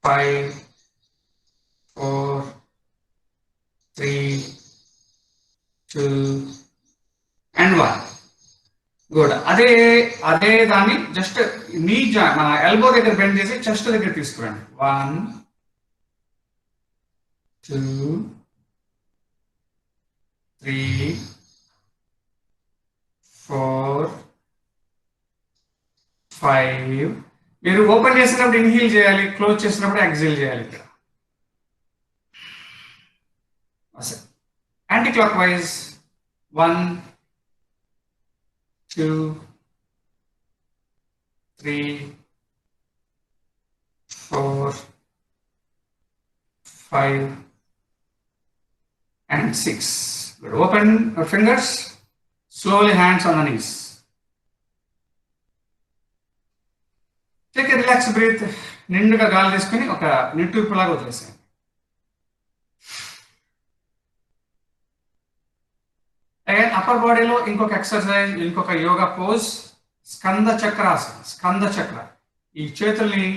5, 4, 3, 2, and 1. Good. అదే దాన్ని జస్ట్ నీ మన ఎల్బో దగ్గర బెండ్ చేసి చెస్ట్ దగ్గర తీసుకురండి. 1, 2, 3, 4, 5. మీరు ఓపెన్ చేసినప్పుడు ఇన్హేల్ చేయాలి, క్లోజ్ చేసినప్పుడు ఎక్సేల్ చేయాలి. ఇక్కడ anti clock wise 1, 2, 3, 4, 5, and 6. Good. Open your fingers, slowly hands on the knees. Take a relaxed breath. నిండుగా గాలి తీసుకుని ఒక నిట్టూర్పులాగా వదిలేసాయి. అగైన్ అప్పర్ బాడీలో ఇంకొక ఎక్సర్సైజ్, ఇంకొక యోగా పోజ్, స్కంద చక్రాసన. స్కంద చక్ర, ఈ చేతుల్ని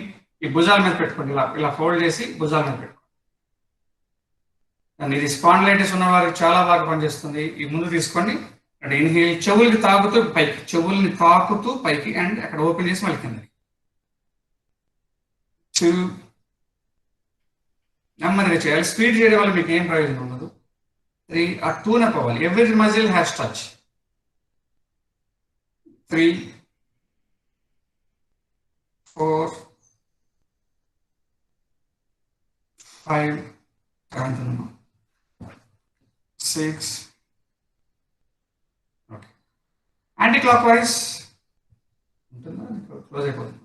ఈ భుజాల మీద పెట్టుకోండి, ఇలా ఫోల్డ్ చేసి భుజాల మీద పెట్టుకోండి. ఇది స్పాండిలైటిస్ ఉన్న వారికి చాలా బాగా పనిచేస్తుంది. ఈ ముందు తీసుకోండి, అంటే ఇన్హేల్ చెవులకి తాకుతూ పైకి, చెవుల్ని తాకుతూ పైకి, అండ్ అక్కడ ఓపెన్ చేసి మళ్ళీ కిందకి. 2 నెమ్మదిగా చేయాలి. స్పీడ్ చేయడం వల్ల మీకు ఏం ప్రయోజనం ఉండదు. 3 ఆ టూనప్ అవ్వాలి. Every muscle has touch. 3 4 5 6. Okay, anticlockwise ఉంటుందా? క్లోజ్ అయిపోతుంది.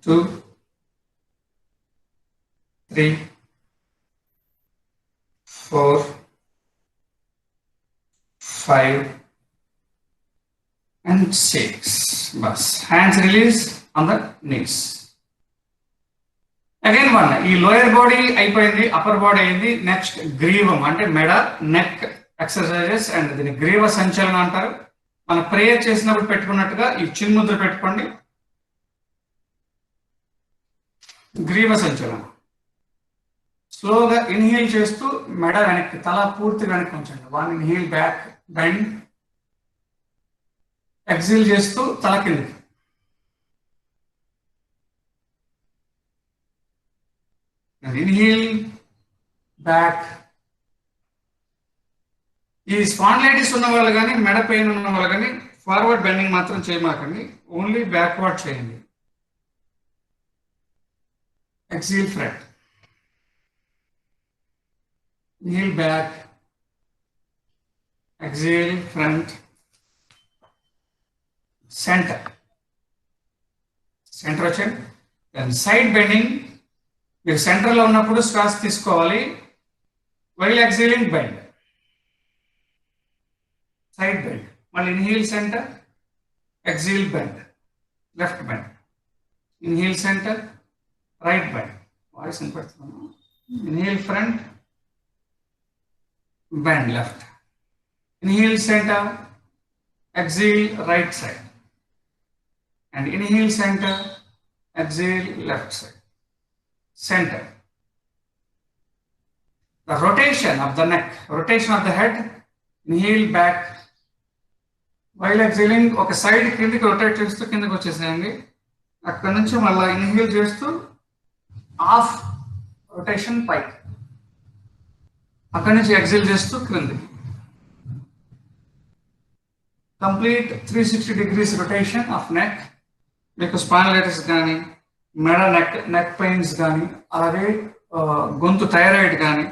2 3 4 5 and 6. బస్, hands release on the knees. Again 1. ఈ లోయర్ బాడీ అయిపోయింది, అప్పర్ బాడీ అయింది. నెక్స్ట్ గ్రీవం అంటే మెడ, నెక్ ఎక్సర్సైజెస్ అండ్ దీన్ని గ్రీవ సంచలనం అంటారు. మనం ప్రేయర్ చేసినప్పుడు పెట్టుకున్నట్టుగా ఈ చిన్ముద్ర పెట్టుకోండి. గ్రీవ సంచలనం. స్లోగా ఇన్హేల్ చేస్తూ మెడ వెనక్కి, తల పూర్తి వెనక్కి ఉంచండి. 1 ఇన్హేల్ బ్యాక్ బెండ్. ఎక్సేల్ చేస్తూ తల కిందకి. Inhale back. ఈ స్పాండిలైటిస్ ఉన్న వాళ్ళు కానీ, మెడ పెయిన్ ఉన్న వాళ్ళు కానీ ఫార్వర్డ్ బెండింగ్ మాత్రం చేయమాకండి, ఓన్లీ బ్యాక్వర్డ్ చేయండి. Exhale front. Kneel back, exhale front, center వచ్చండి. Then side bending. మీరు సెంటర్లో ఉన్నప్పుడు శ్వాస తీసుకోవాలి, while exhaling bend. Side bend. మళ్ళీ inhale center, exhale bend, left bend. Inhale center, right bend. Voice వినపడుతున్నాను. Inhale front, bend left. Inhale center, exhale right side. And inhale center, exhale left side. Center. The rotation of the neck, rotation of the head, inhale back. While exhaling, ఒక side కిందకి rotate చేస్తూ కిందకి వచ్చేసేయండి. అక్కడ నుంచి మళ్ళీ inhale చేస్తూ half rotation పైకి, అక్కడి నుంచి ఎక్సేల్ చేస్తూ క్రిందికి. Complete 360 degrees rotation of neck. మీకు స్పాండిలైటిస్ కానీ, మెడ నెక్ పెయిన్స్ కానీ, అలాగే గొంతు థైరాయిడ్ కానీ,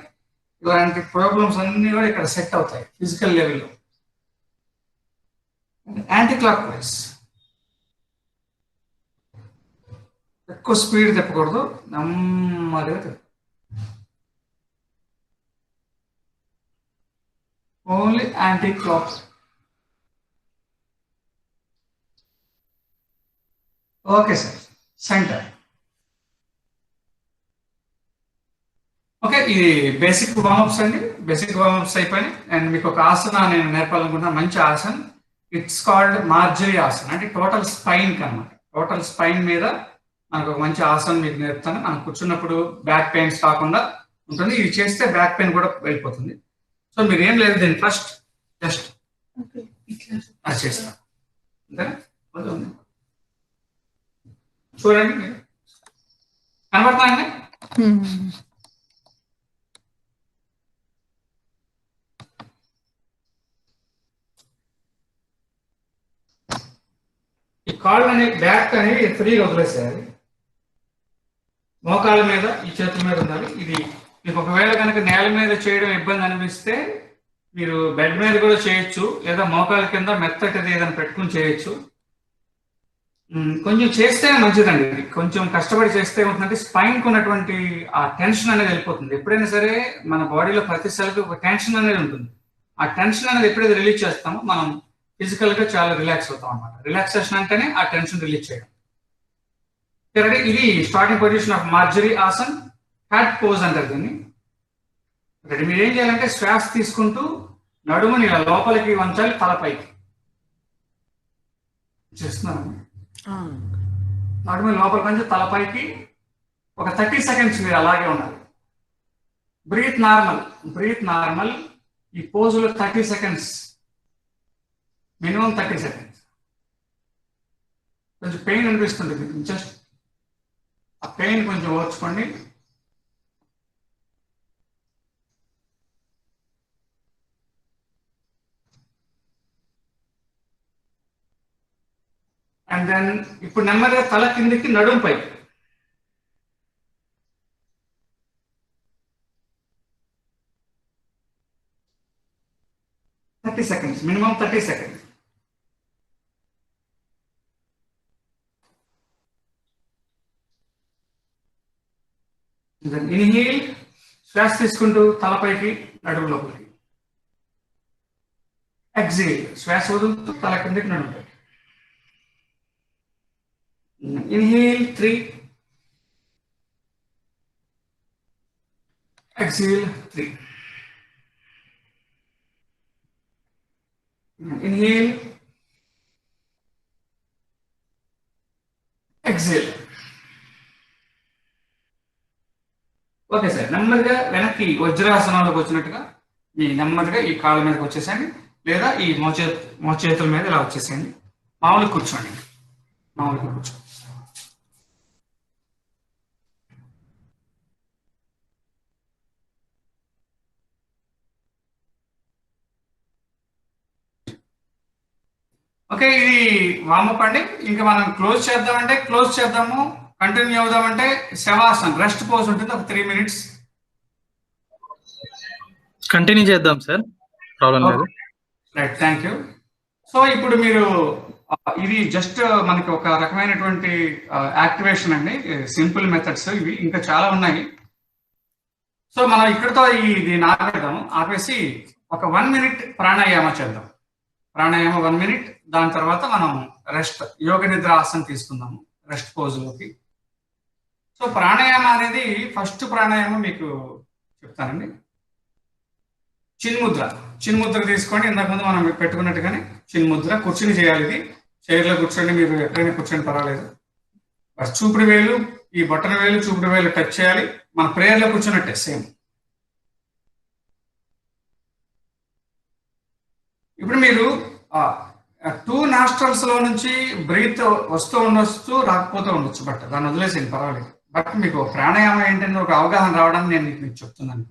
ఇలాంటి ప్రాబ్లమ్స్ అన్నీ కూడా ఇక్కడ సెట్ అవుతాయి ఫిజికల్ లెవెల్లో. Anticlockwise. ఎక్కువ స్పీడ్ తిప్పకూడదు, నెమ్మదిగా తిప్ప. Only anti clock. Okay sir. Center. Okay, ఇది బేసిక్ వార్మప్స్ అండి. బేసిక్ వార్మప్స్ అయిపోయినాయి. అండ్ మీకు ఒక ఆసన నేను నేర్పాలనుకుంటున్నా, మంచి ఆసన్. It's called Marjari asan. అంటే టోటల్ స్పైన్ అనమాట. టోటల్ స్పైన్ మీద మనకు ఒక మంచి ఆసన్ మీకు నేర్పుతాను. మనం కూర్చున్నప్పుడు బ్యాక్ పెయిన్స్ కాకుండా ఉంటుంది. ఇది చేస్తే బ్యాక్ పెయిన్ కూడా వెళ్ళిపోతుంది. సో మీరు ఏం లేదు, దీన్ని ఫస్ట్ జస్ట్ అది చేస్తాం. అంతేనా? చూడండి, కనబడతాయండి. ఈ కాళ్ళు అనేవి, బ్యాక్ అనేవి ఫ్రీగా వదిలేసేయాలి. మోకాళ్ళ మీద, ఈ చేతుల మీద ఉండాలి. ఇది మీకు ఒకవేళ కనుక నేల మీద చేయడం ఇబ్బంది అనిపిస్తే మీరు బెడ్ మీద కూడా చేయొచ్చు, లేదా మోకాళ్ళ కింద మెత్తటిది ఏదైనా పెట్టుకుని చేయొచ్చు. కొంచెం చేస్తే మంచిదండి. కొంచెం కష్టపడి చేస్తే ఏమవుతుందంటే స్పైన్కి ఉన్నటువంటి ఆ టెన్షన్ అనేది వెళ్ళిపోతుంది. ఎప్పుడైనా సరే మన బాడీలో ప్రతి సెల్కి ఒక టెన్షన్ అనేది ఉంటుంది. ఆ టెన్షన్ అనేది ఎప్పుడైతే రిలీజ్ చేస్తామో మనం ఫిజికల్ గా చాలా రిలాక్స్ అవుతాం అన్నమాట. రిలాక్సేషన్ అంటేనే ఆ టెన్షన్ రిలీజ్ చేయడం. ఇది starting position of Marjari asan. Cat pose అంటారు దీన్ని. మీరు ఏం చేయాలంటే శ్వాస తీసుకుంటూ నడుముని ఇలా లోపలికి వంచాలి, తలపైకి చేస్తున్నాను. నడుముని లోపలికి వంచి తలపైకి ఒక 30 seconds మీరు అలాగే ఉండాలి. Breathe normal, breathe normal. ఈ పోజులో 30 సెకండ్స్, మినిమం 30 సెకండ్స్. కొంచెం పెయిన్ అనిపిస్తుంది, జస్ట్ ఆ పెయిన్ కొంచెం ఓర్చుకోండి. అండ్ దెన్ ఇప్పుడు నెమ్మదిగా తల కిందికి, నడుం పైకి. seconds, minimum 30 seconds. Then inhale, శ్వాస తీసుకుంటూ తలపైకి, నడుము లోపలికి. ఎక్సేల్, శ్వాస వదులుతూ తల కిందకి, నడుము పైకి. Inhale 3, exhale 3. Inhale, exhale. Okay sir, నెమ్మదిగా వెనక్కి వజ్రాసనంలోకి వచ్చినట్టుగా ఈ నెమ్మదిగా ఈ కాళ్ళ మీదకి వచ్చేసేయండి, లేదా ఈ మోచేతుల మీద ఇలా వచ్చేసేయండి. మామూలుగా కూర్చోండి, మామూలుగా కూర్చోండి. ఓకే, ఇది వామప్ అండి. ఇంకా మనం క్లోజ్ చేద్దామంటే క్లోజ్ చేద్దాము, కంటిన్యూ అవుదామంటే శవాసనం, రెస్ట్ పోజ్ ఉంటుంది, ఒక 3 minutes. కంటిన్యూ చేద్దాం సార్, ప్రాబ్లం లేదు. Right, thank you. సో ఇప్పుడు మీరు ఇది జస్ట్ మనకి ఒక రకమైనటువంటి యాక్టివేషన్ అండి, సింపుల్ మెథడ్స్ ఇవి, ఇంకా చాలా ఉన్నాయి. సో మనం ఇక్కడతో దీన్ని ఆపేసి ఒక 1 minute ప్రాణాయామ చేద్దాం. ప్రాణాయామ 1 minute, దాని తర్వాత మనం రెస్ట్, యోగ నిద్ర ఆసనం తీసుకుందాము రెస్ట్ పోజ్లోకి. సో ప్రాణాయామ అనేది, ఫస్ట్ ప్రాణాయామం మీకు చెప్తానండి. చిన్ముద్ర, చిన్ముద్ర తీసుకోండి. ఇంతకు ముందు మనం పెట్టుకున్నట్టుగానే చిన్ముద్ర, కూర్చుని చేయాలి. ఇది చైర్లో కూర్చోండి, మీరు ఎక్కడైనా కూర్చొని పర్వాలేదు. చూపుడు వేలు, ఈ బొట్టన వేలు, చూపుడు వేలు టచ్ చేయాలి. మన ప్రేయర్లో కూర్చున్నట్టే సేమ్. ఇప్పుడు మీరు 2 nostrils లో నుంచి బ్రీత్ వస్తూ ఉండొచ్చు, రాకపోతూ ఉండొచ్చు, బట్ దాన్ని వదిలేసేయండి, పర్వాలేదు. బట్ మీకు ప్రాణాయామం ఏంటంటే ఒక అవగాహన రావడానికి నేను మీకు చెప్తున్నాను.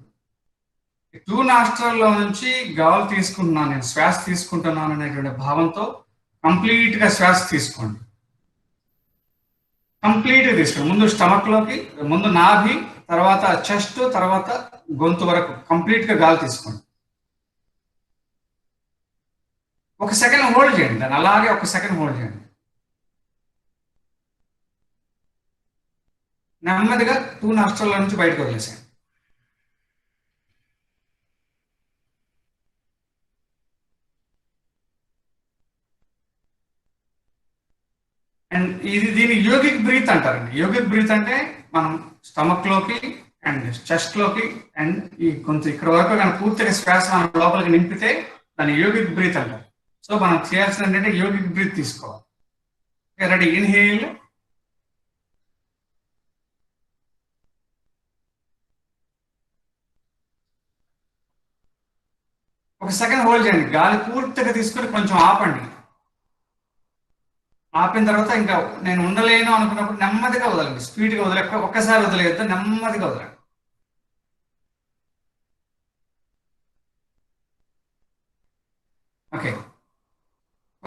2 nostrils లో నుంచి గాలి తీసుకుంటున్నాను, నేను శ్వాస తీసుకుంటున్నాను అనేటువంటి భావంతో కంప్లీట్ గా శ్వాస తీసుకోండి. కంప్లీట్ గా తీసుకోండి. ముందు స్టమక్ లోకి, ముందు నాభి, తర్వాత చెస్ట్, తర్వాత గొంతు వరకు కంప్లీట్ గా గాలి తీసుకోండి. 1 second హోల్డ్ చేయండి, దాన్ని అలాగే 1 second హోల్డ్ చేయండి. నెమ్మదిగా 2 nostrils నుంచి బయటకు వదిలేసేయండి. అండ్ దీని యోగిక్ బ్రీత్ అంటారండి. యోగిక్ బ్రీత్ అంటే మనం స్టమక్ లోకి అండ్ చెస్ట్ లోకి అండ్ ఈ కొంచెం ఇక్కడ వరకు కానీ పూర్తిగా శ్వాస మనం లోపలికి నింపితే దాన్ని యోగిక్ బ్రీత్ అంటారు. సో మనం చేయాల్సింది ఏంటంటే యోగిక్ బ్రీత్ తీసుకోవాలి. రెడీ, ఇన్హేల్, ఒక సెకండ్ హోల్డ్ చేయండి, గాలి పూర్తిగా తీసుకొని కొంచెం ఆపండి. ఆపిన తర్వాత ఇంకా నేను ఉండలేను అనుకున్నప్పుడు నెమ్మదిగా వదలండి, స్పీడ్గా వదిలే, ఒక్కసారి వదిలేద్దు, నెమ్మదిగా వదలండి. ఓకే,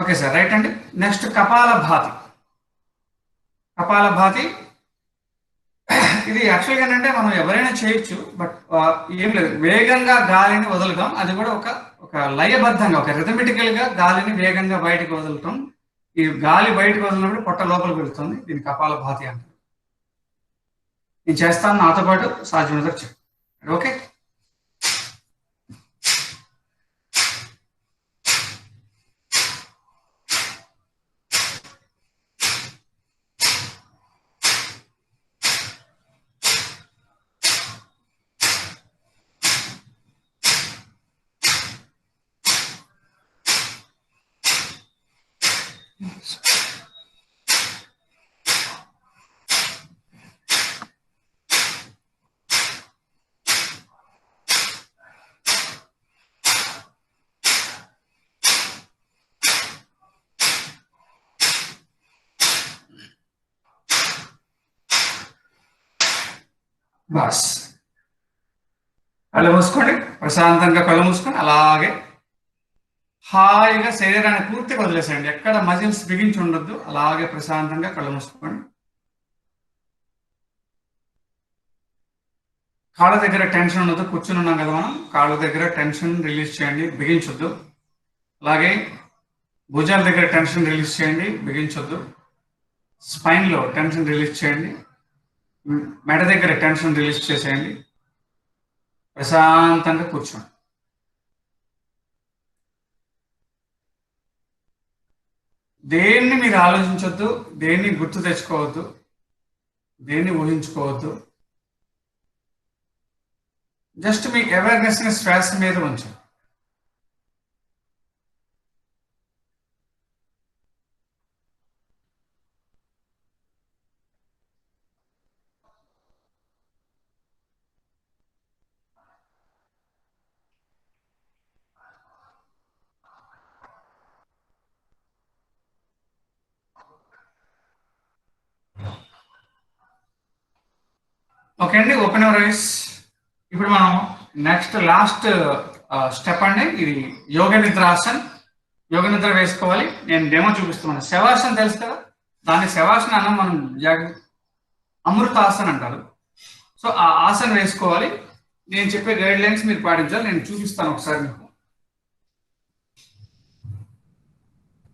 ఓకే సార్, రైట్ అండి. నెక్స్ట్ కపాలభాతి. కపాలభాతి ఇది యాక్చువల్గా ఏంటంటే మనం ఎవరైనా చేయొచ్చు, బట్ ఏం లేదు, వేగంగా గాలిని వదలడం, అది కూడా ఒక లయబద్ధంగా, ఒక రిథమెటికల్ గా గాలిని వేగంగా బయటకు వదలటం. ఈ గాలి బయటకు వదిలినప్పుడు పొట్ట లోపలికి వెళ్తుంది, దీని కపాలభాతి అంటారు. నేను చేస్తాను, నాతో పాటు సాధ్యమైనంత చెప్పండి. ఓకే, బస్ కళ్ళు మూసుకోండి, ప్రశాంతంగా కళ్ళు మూసుకొని అలాగే హాయిగా శరీరాన్ని పూర్తిగా వదిలేసేయండి. ఎక్కడ మజిల్స్ బిగించి ఉండొద్దు. అలాగే ప్రశాంతంగా కళ్ళు మూసుకోండి. కాళ్ళ దగ్గర టెన్షన్ ఉండదు. కూర్చుని ఉన్నాం కదా మనం, కాళ్ళ దగ్గర టెన్షన్ రిలీజ్ చేయండి, బిగించొద్దు. అలాగే భుజాల దగ్గర టెన్షన్ రిలీజ్ చేయండి, బిగించొద్దు. స్పైన్లో టెన్షన్ రిలీజ్ చేయండి, మెడ దగ్గర టెన్షన్ రిలీజ్ చేసేయండి. ప్రశాంతంగా కూర్చోండి. దేన్ని మీరు ఆలోచించొద్దు, దేన్ని గుర్తు తెచ్చుకోవద్దు, దేన్ని ఊహించుకోవద్దు. జస్ట్ మీ అవేర్నెస్ ని శ్వాస మీద ఉంచండి. ఓకే అండి, ఓపెన్ యువర్ ఐస్. ఇప్పుడు మనం నెక్స్ట్ లాస్ట్ స్టెప్ అండి, ఇది యోగ నిద్రాసన్. యోగ నిద్ర వేసుకోవాలి. నేను డెమో చూపిస్తున్నాను. శవాసన్ తెలుసు కదా, దాన్ని శవాసన అన్న మనం అమృతాసన్ అంటారు. సో ఆ ఆసన వేసుకోవాలి. నేను చెప్పే గైడ్ లైన్స్ మీరు పాటించాలి. నేను చూపిస్తాను ఒకసారి మీకు.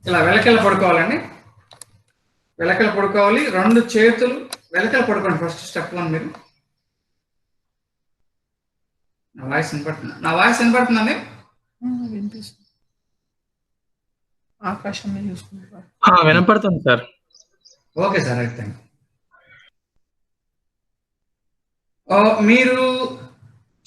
ఇలా వెలకెల పడుకోవాలండి, వెలకెల పడుకోవాలి. 2 చేతులు వెలకెల పడుకోండి. ఫస్ట్ స్టెప్ 1 మీరు. నా వాయిస్ వినపడుతుందండి? వినిపిస్తుంది. ఆకాశం చూసుకుంటారు. వినపడుతుంది సార్. ఓకే సార్, అయితే మీరు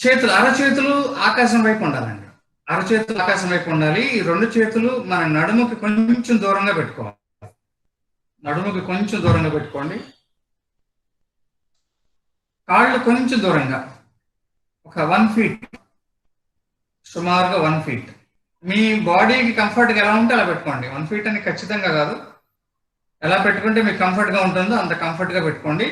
చేతులు అరచేతులు ఆకాశం వైపు ఉండాలండి. అరచేతులు ఆకాశం వైపు ఉండాలి. ఈ 2 చేతులు మన నడుముకి కొంచెం దూరంగా పెట్టుకోవాలి. నడుముకి కొంచెం దూరంగా పెట్టుకోండి. కాళ్ళు కొంచెం దూరంగా, ఒక 1 ఫీట్, సుమారుగా 1 ఫీట్. మీ బాడీకి కంఫర్ట్గా ఎలా ఉంటే అలా పెట్టుకోండి. 1 ఫీట్ అని ఖచ్చితంగా కాదు, ఎలా పెట్టుకుంటే మీకు కంఫర్ట్గా ఉంటుందో అంత కంఫర్ట్గా పెట్టుకోండి.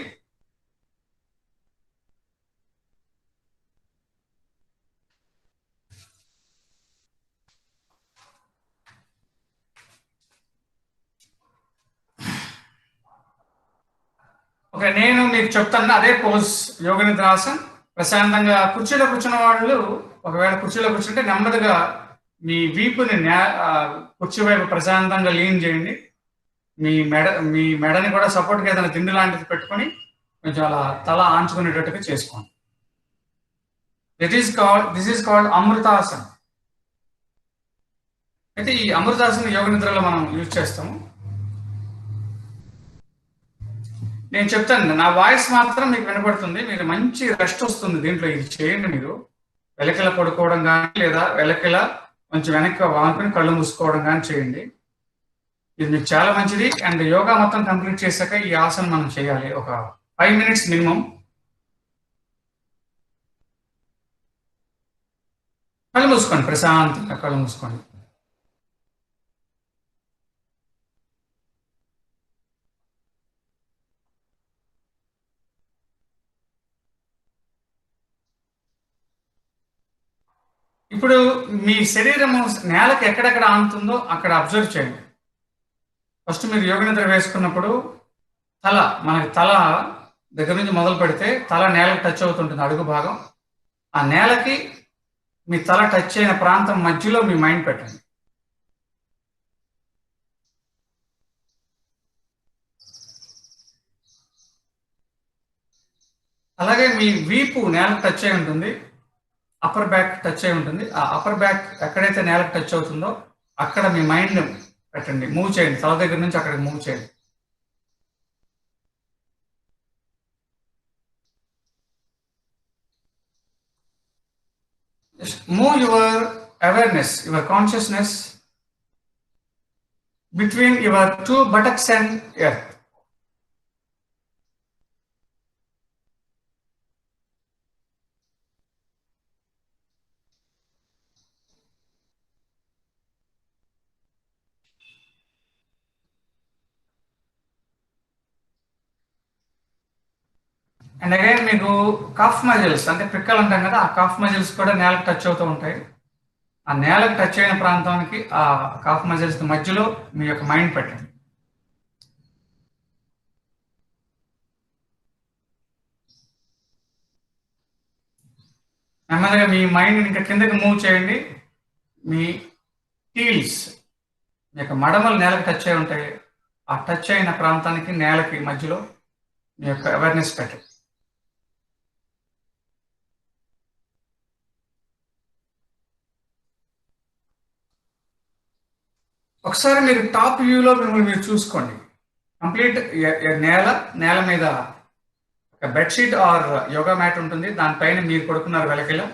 ఓకే, నేను మీకు చెప్తాను అదే పోజ్, యోగ నిద్రాసన్. ప్రశాంతంగా కుర్చీలో కూర్చున్న వాళ్ళు, ఒకవేళ కుర్చీలో కూర్చుంటే నెమ్మదిగా మీ వీపుని కుర్చీ వైపు ప్రశాంతంగా లీన్ చేయండి. మీ మెడని కూడా సపోర్ట్గా ఏదైనా తిండి లాంటిది పెట్టుకొని కొంచెం అలా తల ఆంచుకునేటట్టుగా చేసుకోండి. This is called Amritasan. అయితే ఈ అమృతాసన్ యోగ నిద్రలో మనం యూజ్ చేస్తాము. నేను చెప్తాను, నా వాయిస్ మాత్రం మీకు వినపడుతుంది. మీరు మంచి రెస్ట్ వస్తుంది దీంట్లో. ఇది చేయండి మీరు. వెలకిల పడుకోవడం కానీ, లేదా వెలకిల కొంచెం వెనక్కి వానుకొని కళ్ళు మూసుకోవడం కానీ చేయండి. ఇది మీకు చాలా మంచిది. అండ్ యోగా మొత్తం కంప్లీట్ చేశాక ఈ ఆసనం మనం చేయాలి, ఒక 5 మినిట్స్ మినిమం. కళ్ళు మూసుకోండి, ప్రశాంతంగా కళ్ళు మూసుకోండి. ఇప్పుడు మీ శరీరము నేలకు ఎక్కడెక్కడ ఆనుతుందో అక్కడ అబ్జర్వ్ చేయండి. ఫస్ట్ మీరు యోగ నిద్ర వేసుకున్నప్పుడు మనకి తల దగ్గర నుంచి మొదలు పెడితే తల నేలకు టచ్ అవుతుంటుంది, అడుగు భాగం. ఆ నేలకి మీ తల టచ్ అయిన ప్రాంతం మధ్యలో మీ మైండ్ పెట్టండి. అలాగే మీ వీపు నేలకు టచ్ అయి ఉంటుంది, అప్పర్ బ్యాక్ టచ్ అయి ఉంటుంది. ఆ అప్పర్ బ్యాక్ ఎక్కడైతే నేలకు టచ్ అవుతుందో అక్కడ మీ మైండ్ పెట్టండి. మూవ్ చేయండి, తల దగ్గర నుంచి అక్కడికి మూవ్ చేయండి. Move your awareness, your consciousness between your 2 buttocks and earth. And again మీకు కాఫ్ మజిల్స్ అంటే పిక్కలు అంటాం కదా, ఆ కాఫ్ మజిల్స్ కూడా నేలకు టచ్ అవుతూ ఉంటాయి. ఆ నేలకు టచ్ అయిన ప్రాంతానికి ఆ కాఫ్ మజిల్స్ మధ్యలో మీ యొక్క మైండ్ పెట్టండి. నెమ్మదిగా మీ మైండ్ ఇంకా కిందకి మూవ్ చేయండి. మీ హీల్స్, మీ యొక్క మడమలు నేలకు టచ్ అయి ఉంటాయి. ఆ టచ్ అయిన ప్రాంతానికి నేలకి మధ్యలో మీ యొక్క అవేర్నెస్ పెట్టండి. ఒకసారి మీరు టాప్ వ్యూలో మిమ్మల్ని మీరు చూసుకోండి. కంప్లీట్ నేల మీద ఒక బెడ్షీట్ ఆర్ యోగా మ్యాట్ ఉంటుంది, దానిపైన మీరు పడుకున్నారు వెలకిలా.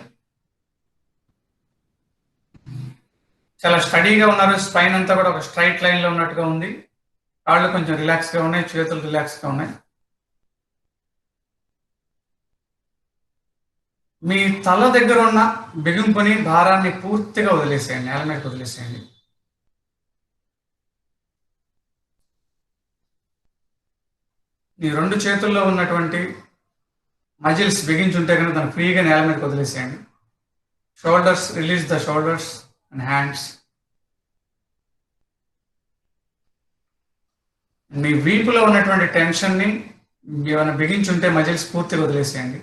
చాలా స్టడీగా ఉన్నారు, స్పైన్ అంతా కూడా ఒక స్ట్రైట్ లైన్ లో ఉన్నట్టుగా ఉంది. కాళ్ళు కొంచెం రిలాక్స్ గా ఉన్నాయి, చేతులు రిలాక్స్ గా ఉన్నాయి. మీ తల దగ్గర ఉన్న బిగింపుని, భారాన్ని పూర్తిగా వదిలేసేయండి, నేల మీద వదిలేసేయండి. మీ రెండు చేతుల్లో ఉన్నటువంటి మజిల్స్ బిగించుంటే కనుక దాన్ని ఫ్రీగా నేల మీద వదిలేసేయండి. Shoulders, release the shoulders and hands. మీ వీపులో ఉన్నటువంటి టెన్షన్ని ఏమైనా బిగించుంటే మజిల్స్ పూర్తిగా వదిలేసేయండి.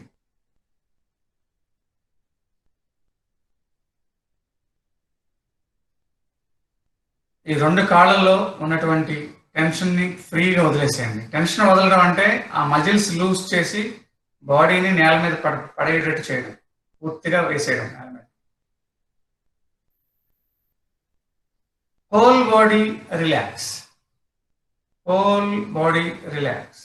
ఈ రెండు కాళ్ళల్లో ఉన్నటువంటి టెన్షన్ని ఫ్రీగా వదిలేసేయండి. టెన్షన్ వదలడం అంటే ఆ మజిల్స్ లూజ్ చేసి బాడీని నేల మీద పడేటట్టు చేయడం, పూర్తిగా వేసేయడం నేల మీద. Whole body relax, whole body relax.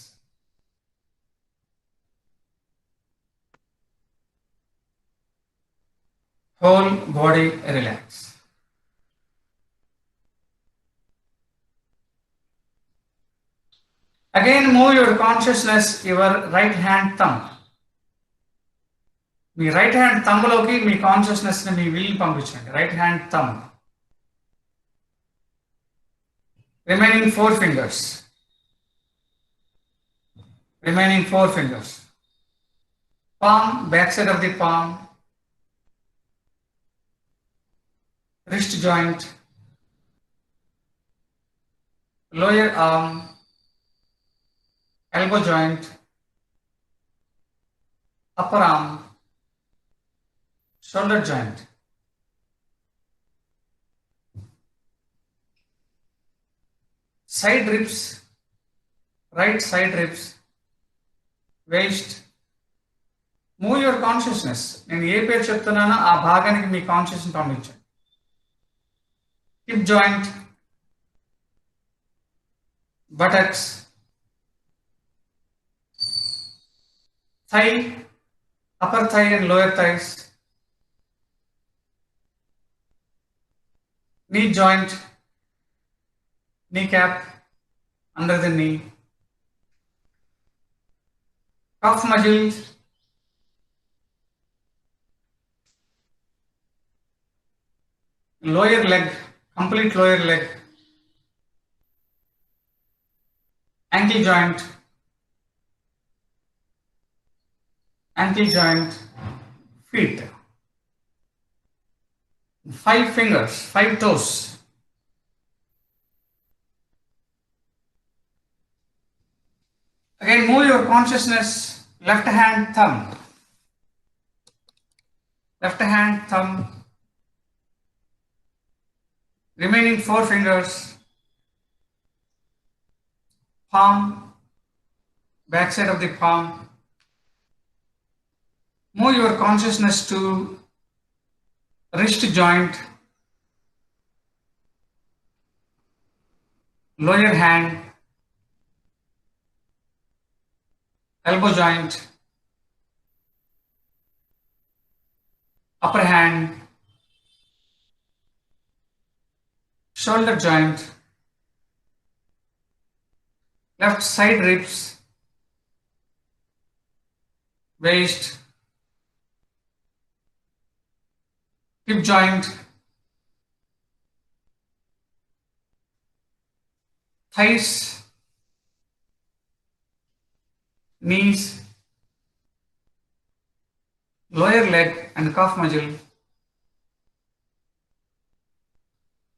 Whole body relax. Again, move your consciousness, your right hand thumb. మీ రైట్ హ్యాండ్ థంబ్లోకి మీ కాన్షియస్నెస్ ని, మీ విల్ పంపించండి. Right hand thumb, remaining 4 fingers, remaining 4 fingers. Palm, back side of the palm, wrist joint, lower arm, elbow joint, upper arm, shoulder joint. Side ribs, right side ribs, waist. Move your consciousness. నేను ఏ పేరు చెప్తున్నానో ఆ భాగానికి మీ కాన్షియస్ని పంపించండి. Hip joint, buttocks, thigh, upper thigh and lower thighs, knee joint, kneecap, under the knee, calf muscles, lower leg, complete lower leg, ankle joint, feet. 5 fingers, 5 toes. Again, move your consciousness, left hand thumb, remaining 4 fingers, palm, back side of the palm. Move your consciousness to wrist joint, lower hand, elbow joint, upper hand, shoulder joint, left side ribs, waist, hip joint, thighs, knees, lower leg and calf muscle,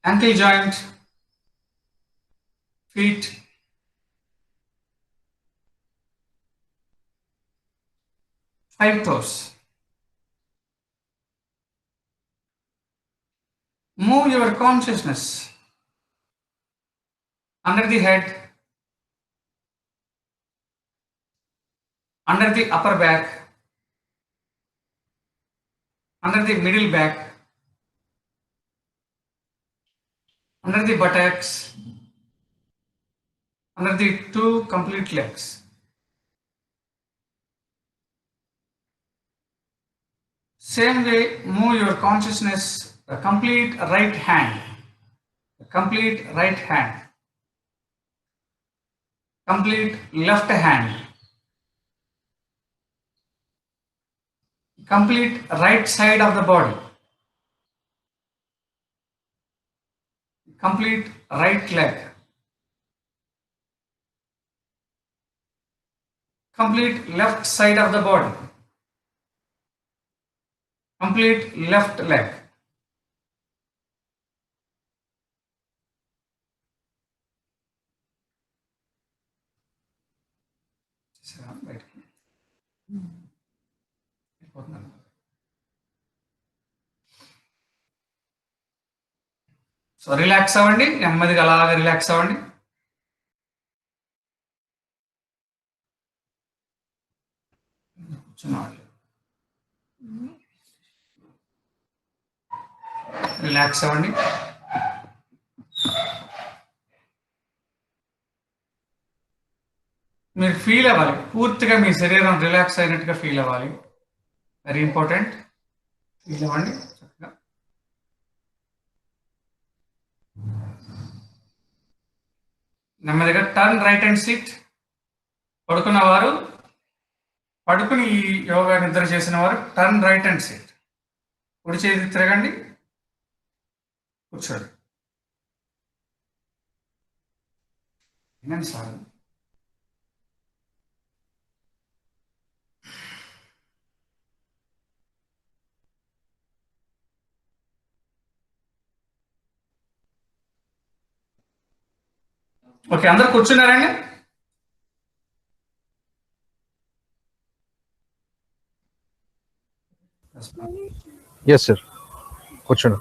ankle joint, feet, five toes. Move your consciousness under the head, under the upper back, under the middle back, under the buttocks, under the two complete legs. Same way, move your consciousness, the complete right hand, the complete right hand, complete left hand, complete right side of the body, complete right leg, complete left side of the body, complete left leg. So relax అవ్వండి, నెమ్మదిగా అలాగా relax అవ్వండి. Relax అవ్వండి. మీరు feel అవ్వాలి, పూర్తిగా మీ శరీరం relax అయినట్టుగా ఫీల్ అవ్వాలి. Very important. ఫీల్ అవ్వండి చక్కగా. నెమ్మదిగా టర్న్ రైట్ అండ్ సిట్. పడుకున్నవారు, పడుకుని ఈ యోగా నిద్ర చేసిన వారు టర్న్ రైట్ అండ్ సిట్. కుడి చేతి తిరగండి, కూర్చోండి. వినండి సార్. ఓకే, అందరు కూర్చున్నారండి? ఎస్ సార్, కూర్చోండి.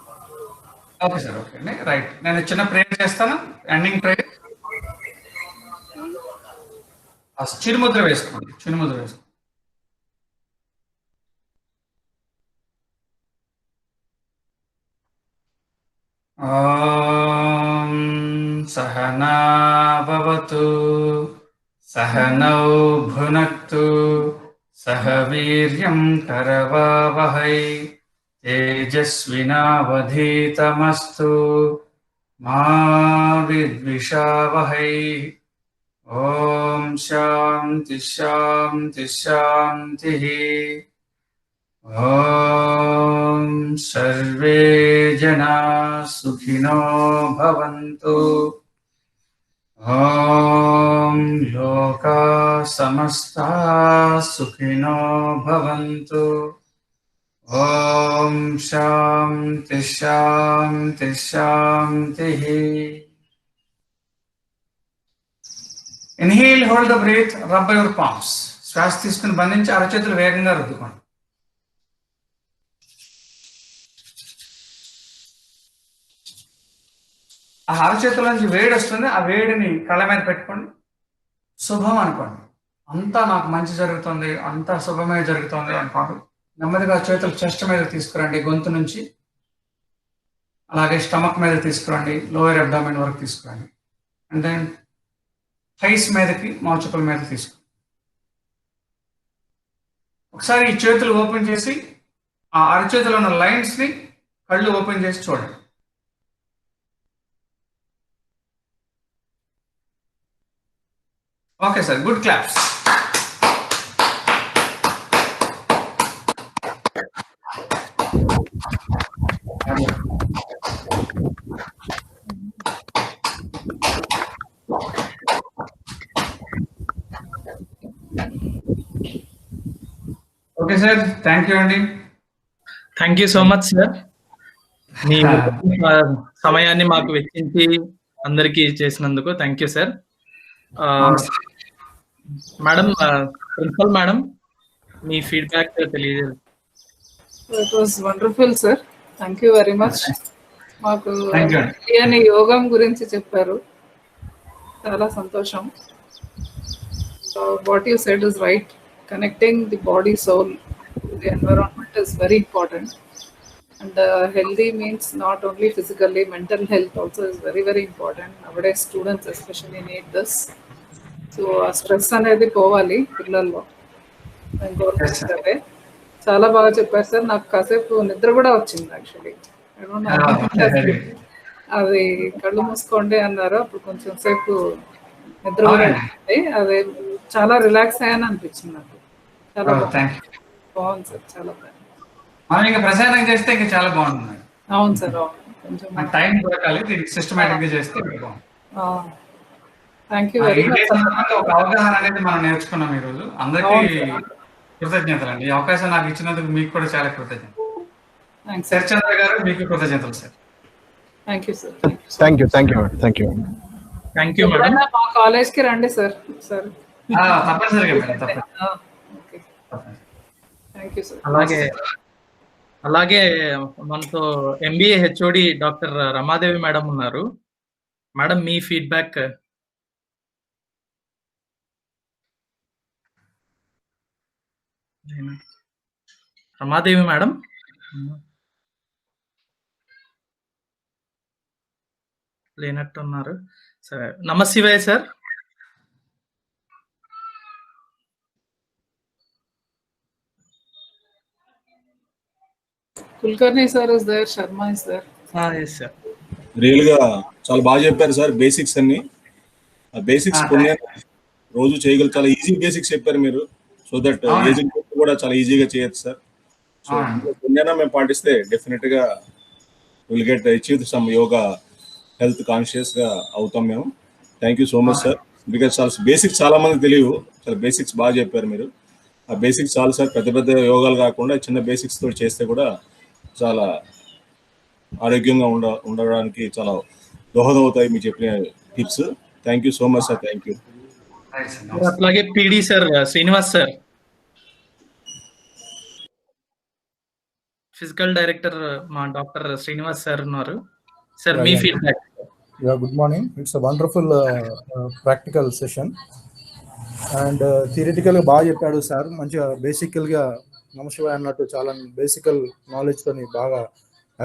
ఓకే సార్, ఓకే అండి, రైట్. నేను చిన్న ప్రేయర్ చేస్తాను, ఎండింగ్ ప్రేయర్. చిరుముద్ర వేసుకోండి, చిరుముద్ర వేసుకోండి. ఓం సహనా భవతు సహనౌ భునక్తు సహ వీర్యం కరవావహై తేజస్వినావధీతమస్తు మా విద్విషావహై. ఓం శాంతి శాంతి శాంతి. ఓం సర్వే జనా సుఖినో భవంతు. ఓం లోకా సమస్తా సుఖినో భవంతు. ఓం శాంతి శాంతి శాంతి. Inhale, hold the breath, rub your palms. శ్వాస తీసుకుని బంధించి అరచేతులు వేగంగా రుద్దుకోండి. ఆ అరచేతుల నుంచి వేడి వస్తుంది, ఆ వేడిని కళ్ళ మీద పెట్టుకోండి. శుభం అనుకోండి. అంతా నాకు మంచి జరుగుతుంది, అంతా శుభమే జరుగుతుంది అనుకోండి. నెమ్మదిగా చేతులు చెస్ట్ మీద తీసుకురండి, గొంతు నుంచి. అలాగే స్టమక్ మీద తీసుకురండి, లోయర్ అబ్డామిన్ వరకు తీసుకురండి. అండ్ దెన్ థైస్ మీదకి, మోచకుల మీద తీసుకురండి. ఒకసారి ఈ చేతులు ఓపెన్ చేసి ఆ అరచేతిలో ఉన్న లైన్స్ని కళ్ళు ఓపెన్ చేసి చూడండి. Okay sir, good claps. Okay okay sir, thank you అండి. Thank you so much sir. మీ సమయాన్ని మాకు వెచ్చించి అందరికీ చేసినందుకు thank you sir. Madam, principal madam, మీ ఫీడ్బ్యాక్ తెలియజేయాలి. It was wonderful sir, thank you very much. మాకు తెలియని యోగం గురించి చెప్పారు, చాలా సంతోషం. What you said is right, connecting the body soul the environment is very important. And healthy means not only physically, mental health also is very, very important. Nowadays students especially need this. So stress అనేది పోవాలి పిల్లల్లో. చాలా బాగా చెప్పారు sir. నాకు కాసేపు నిద్ర కూడా వచ్చింది యాక్చువల్లీ. అది కళ్ళు మూసుకోండి అన్నారు, అప్పుడు కొంచెం సేపు నిద్ర కూడా వచ్చింది. అది చాలా రిలాక్స్ అయ్యాను అనిపించింది నాకు. చాలా బాగుంది సార్, చాలా బాగుంది. మనం ఇంకా ప్రసారం చేస్తే ఇంకా చాలా బాగుంటుంది. అవును సార్, అవును. కొంచెం టైం దొరకాలి, దీనికి సిస్టమేటిక్ గా చేస్తే థ్యాంక్ యూ వెరీ మచ్. ఒక అవగాహన అనేది మనం నేర్చుకున్నాం ఈ రోజు. అందరికీ కృతజ్ఞతలు అండి. ఈ అవకాశం నాకు ఇచ్చినందుకు మీకు కూడా చాలా కృతజ్ఞతలు. సార్ చంద్ర గారు, మీకు కృతజ్ఞతలు sir. Thank you sir. Thank you thank you madam. మా కాలేజ్ కి రండి సార్. సార్ తప్పనిసరిగా మేడం, తప్పనిసరిగా. Thank you sir. అలాగే మనతో MBA HOD doctor Ramadevi madam ఉన్నారు. మేడం, మీ ఫీడ్బ్యాక్. రమాదేవి మేడం లేనట్టున్నారు. సరే, నమస్తే sir. Kulkarni sir is there, Sharma is there. Yes sir. Real గా చాలా బాగా చెప్పారు సార్. బేసిక్స్ అన్ని, ఆ బేసిక్స్ కొన్ని రోజు చేయగలరు. చాలా ఈజీ బేసిక్స్ చెప్పారు మీరు. సో దట్ ఏజింగ్ కూడా చాలా ఈజీగా చేయొచ్చు సార్. సో కొన్నైనా మేము పాటిస్తే డెఫినెట్ గా will get achieve some yoga health conscious గా అవుతాం మేము. Thank you so much sir. Because చాలా బేసిక్స్ చాలా మంది తెలియవు. చాలా బేసిక్స్ బాగా చెప్పారు మీరు. ఆ బేసిక్స్ చాలు సార్. పెద్ద పెద్ద యోగాలు కాకుండా చిన్న బేసిక్స్ తోటి చేస్తే కూడా చాలా ఆరోగ్యంగా ఉండడానికి చాలా దోహదవుతాయి మీరు చెప్పిన tips. Thank you so much sir. Thank you. అట్లాగే PD sir, Srinivas sir, physical director మా డాక్టర్ శ్రీనివాస్ సార్ ఉన్నారు. సార్, మీ feedback. Good morning. It's a wonderful practical session and థియరిటికల్గా బాగా చెప్పాడు సార్. మంచిగా బేసికల్గా నమశివాయ అన్నట్టు చాలా బేసికల్ నాలెడ్జ్తో బాగా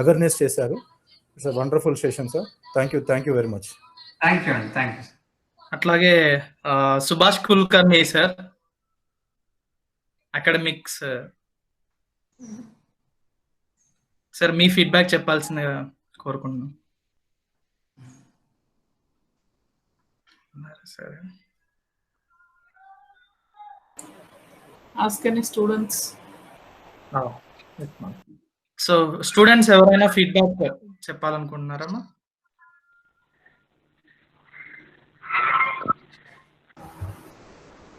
అవేర్నెస్ చేశారు. It's a wonderful session sir. Thank you very much. Thank you అండి. Thank you. అట్లాగే Subhash Kulkarni sir, academics. Sir, మీ ఫీడ్బ్యాక్ చెప్పాల్సిందిగా కోరుకుంటున్నాను. సరే, Ask any students. So students ఎవరైనా ఫీడ్బ్యాక్ చెప్పాలనుకుంటున్నారమ్మా?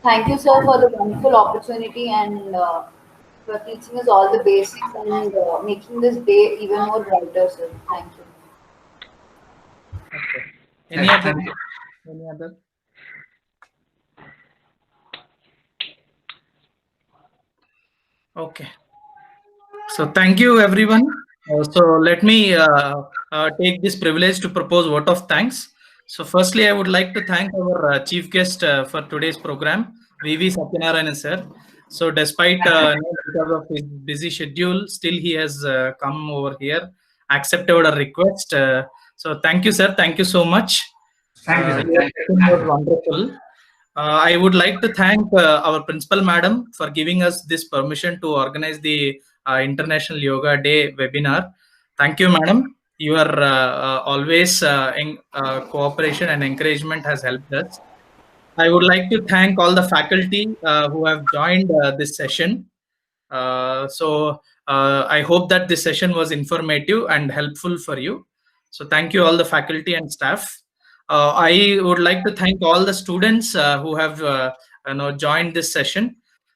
Thank you, sir, for the wonderful opportunity and for teaching us all the basics and making this day even more brighter, sir. Thank you. Okay. Any other? Okay. So thank you everyone. So let me take this privilege to propose vote of thanks. So firstly, I would like to thank our chief guest for today's program, VV Satyanarayana sir. So despite because of his busy schedule, still he has come over here, accepted our request. So thank you sir, thank you so much. Thank you, sir. It was wonderful. I would like to thank our principal madam for giving us this permission to organize the International Yoga Day webinar. Thank you, madam. Your always cooperation and encouragement has helped us. I would like to thank all the faculty who have joined this session. I hope that this session was informative and helpful for you. So thank you all the faculty and staff. I would like to thank all the students who have joined this session.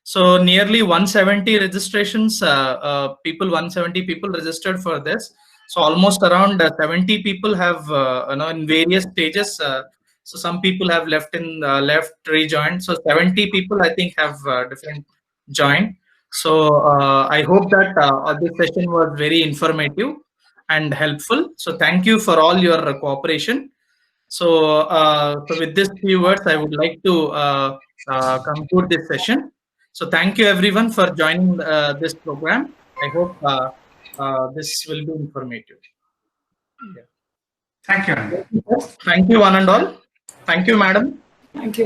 So nearly 170 registrations, 170 people registered for this. So almost around 70 people have, in various stages. So some people have left rejoined. So 70 people, I think, have different joined. So I hope that this session was very informative and helpful. So thank you for all your cooperation. So, so with this few words, I would like to conclude this session. So thank you everyone for joining this program. I hope this will be informative. Thank you, Andy. Thank you one and all. Thank you, madam. Thank you.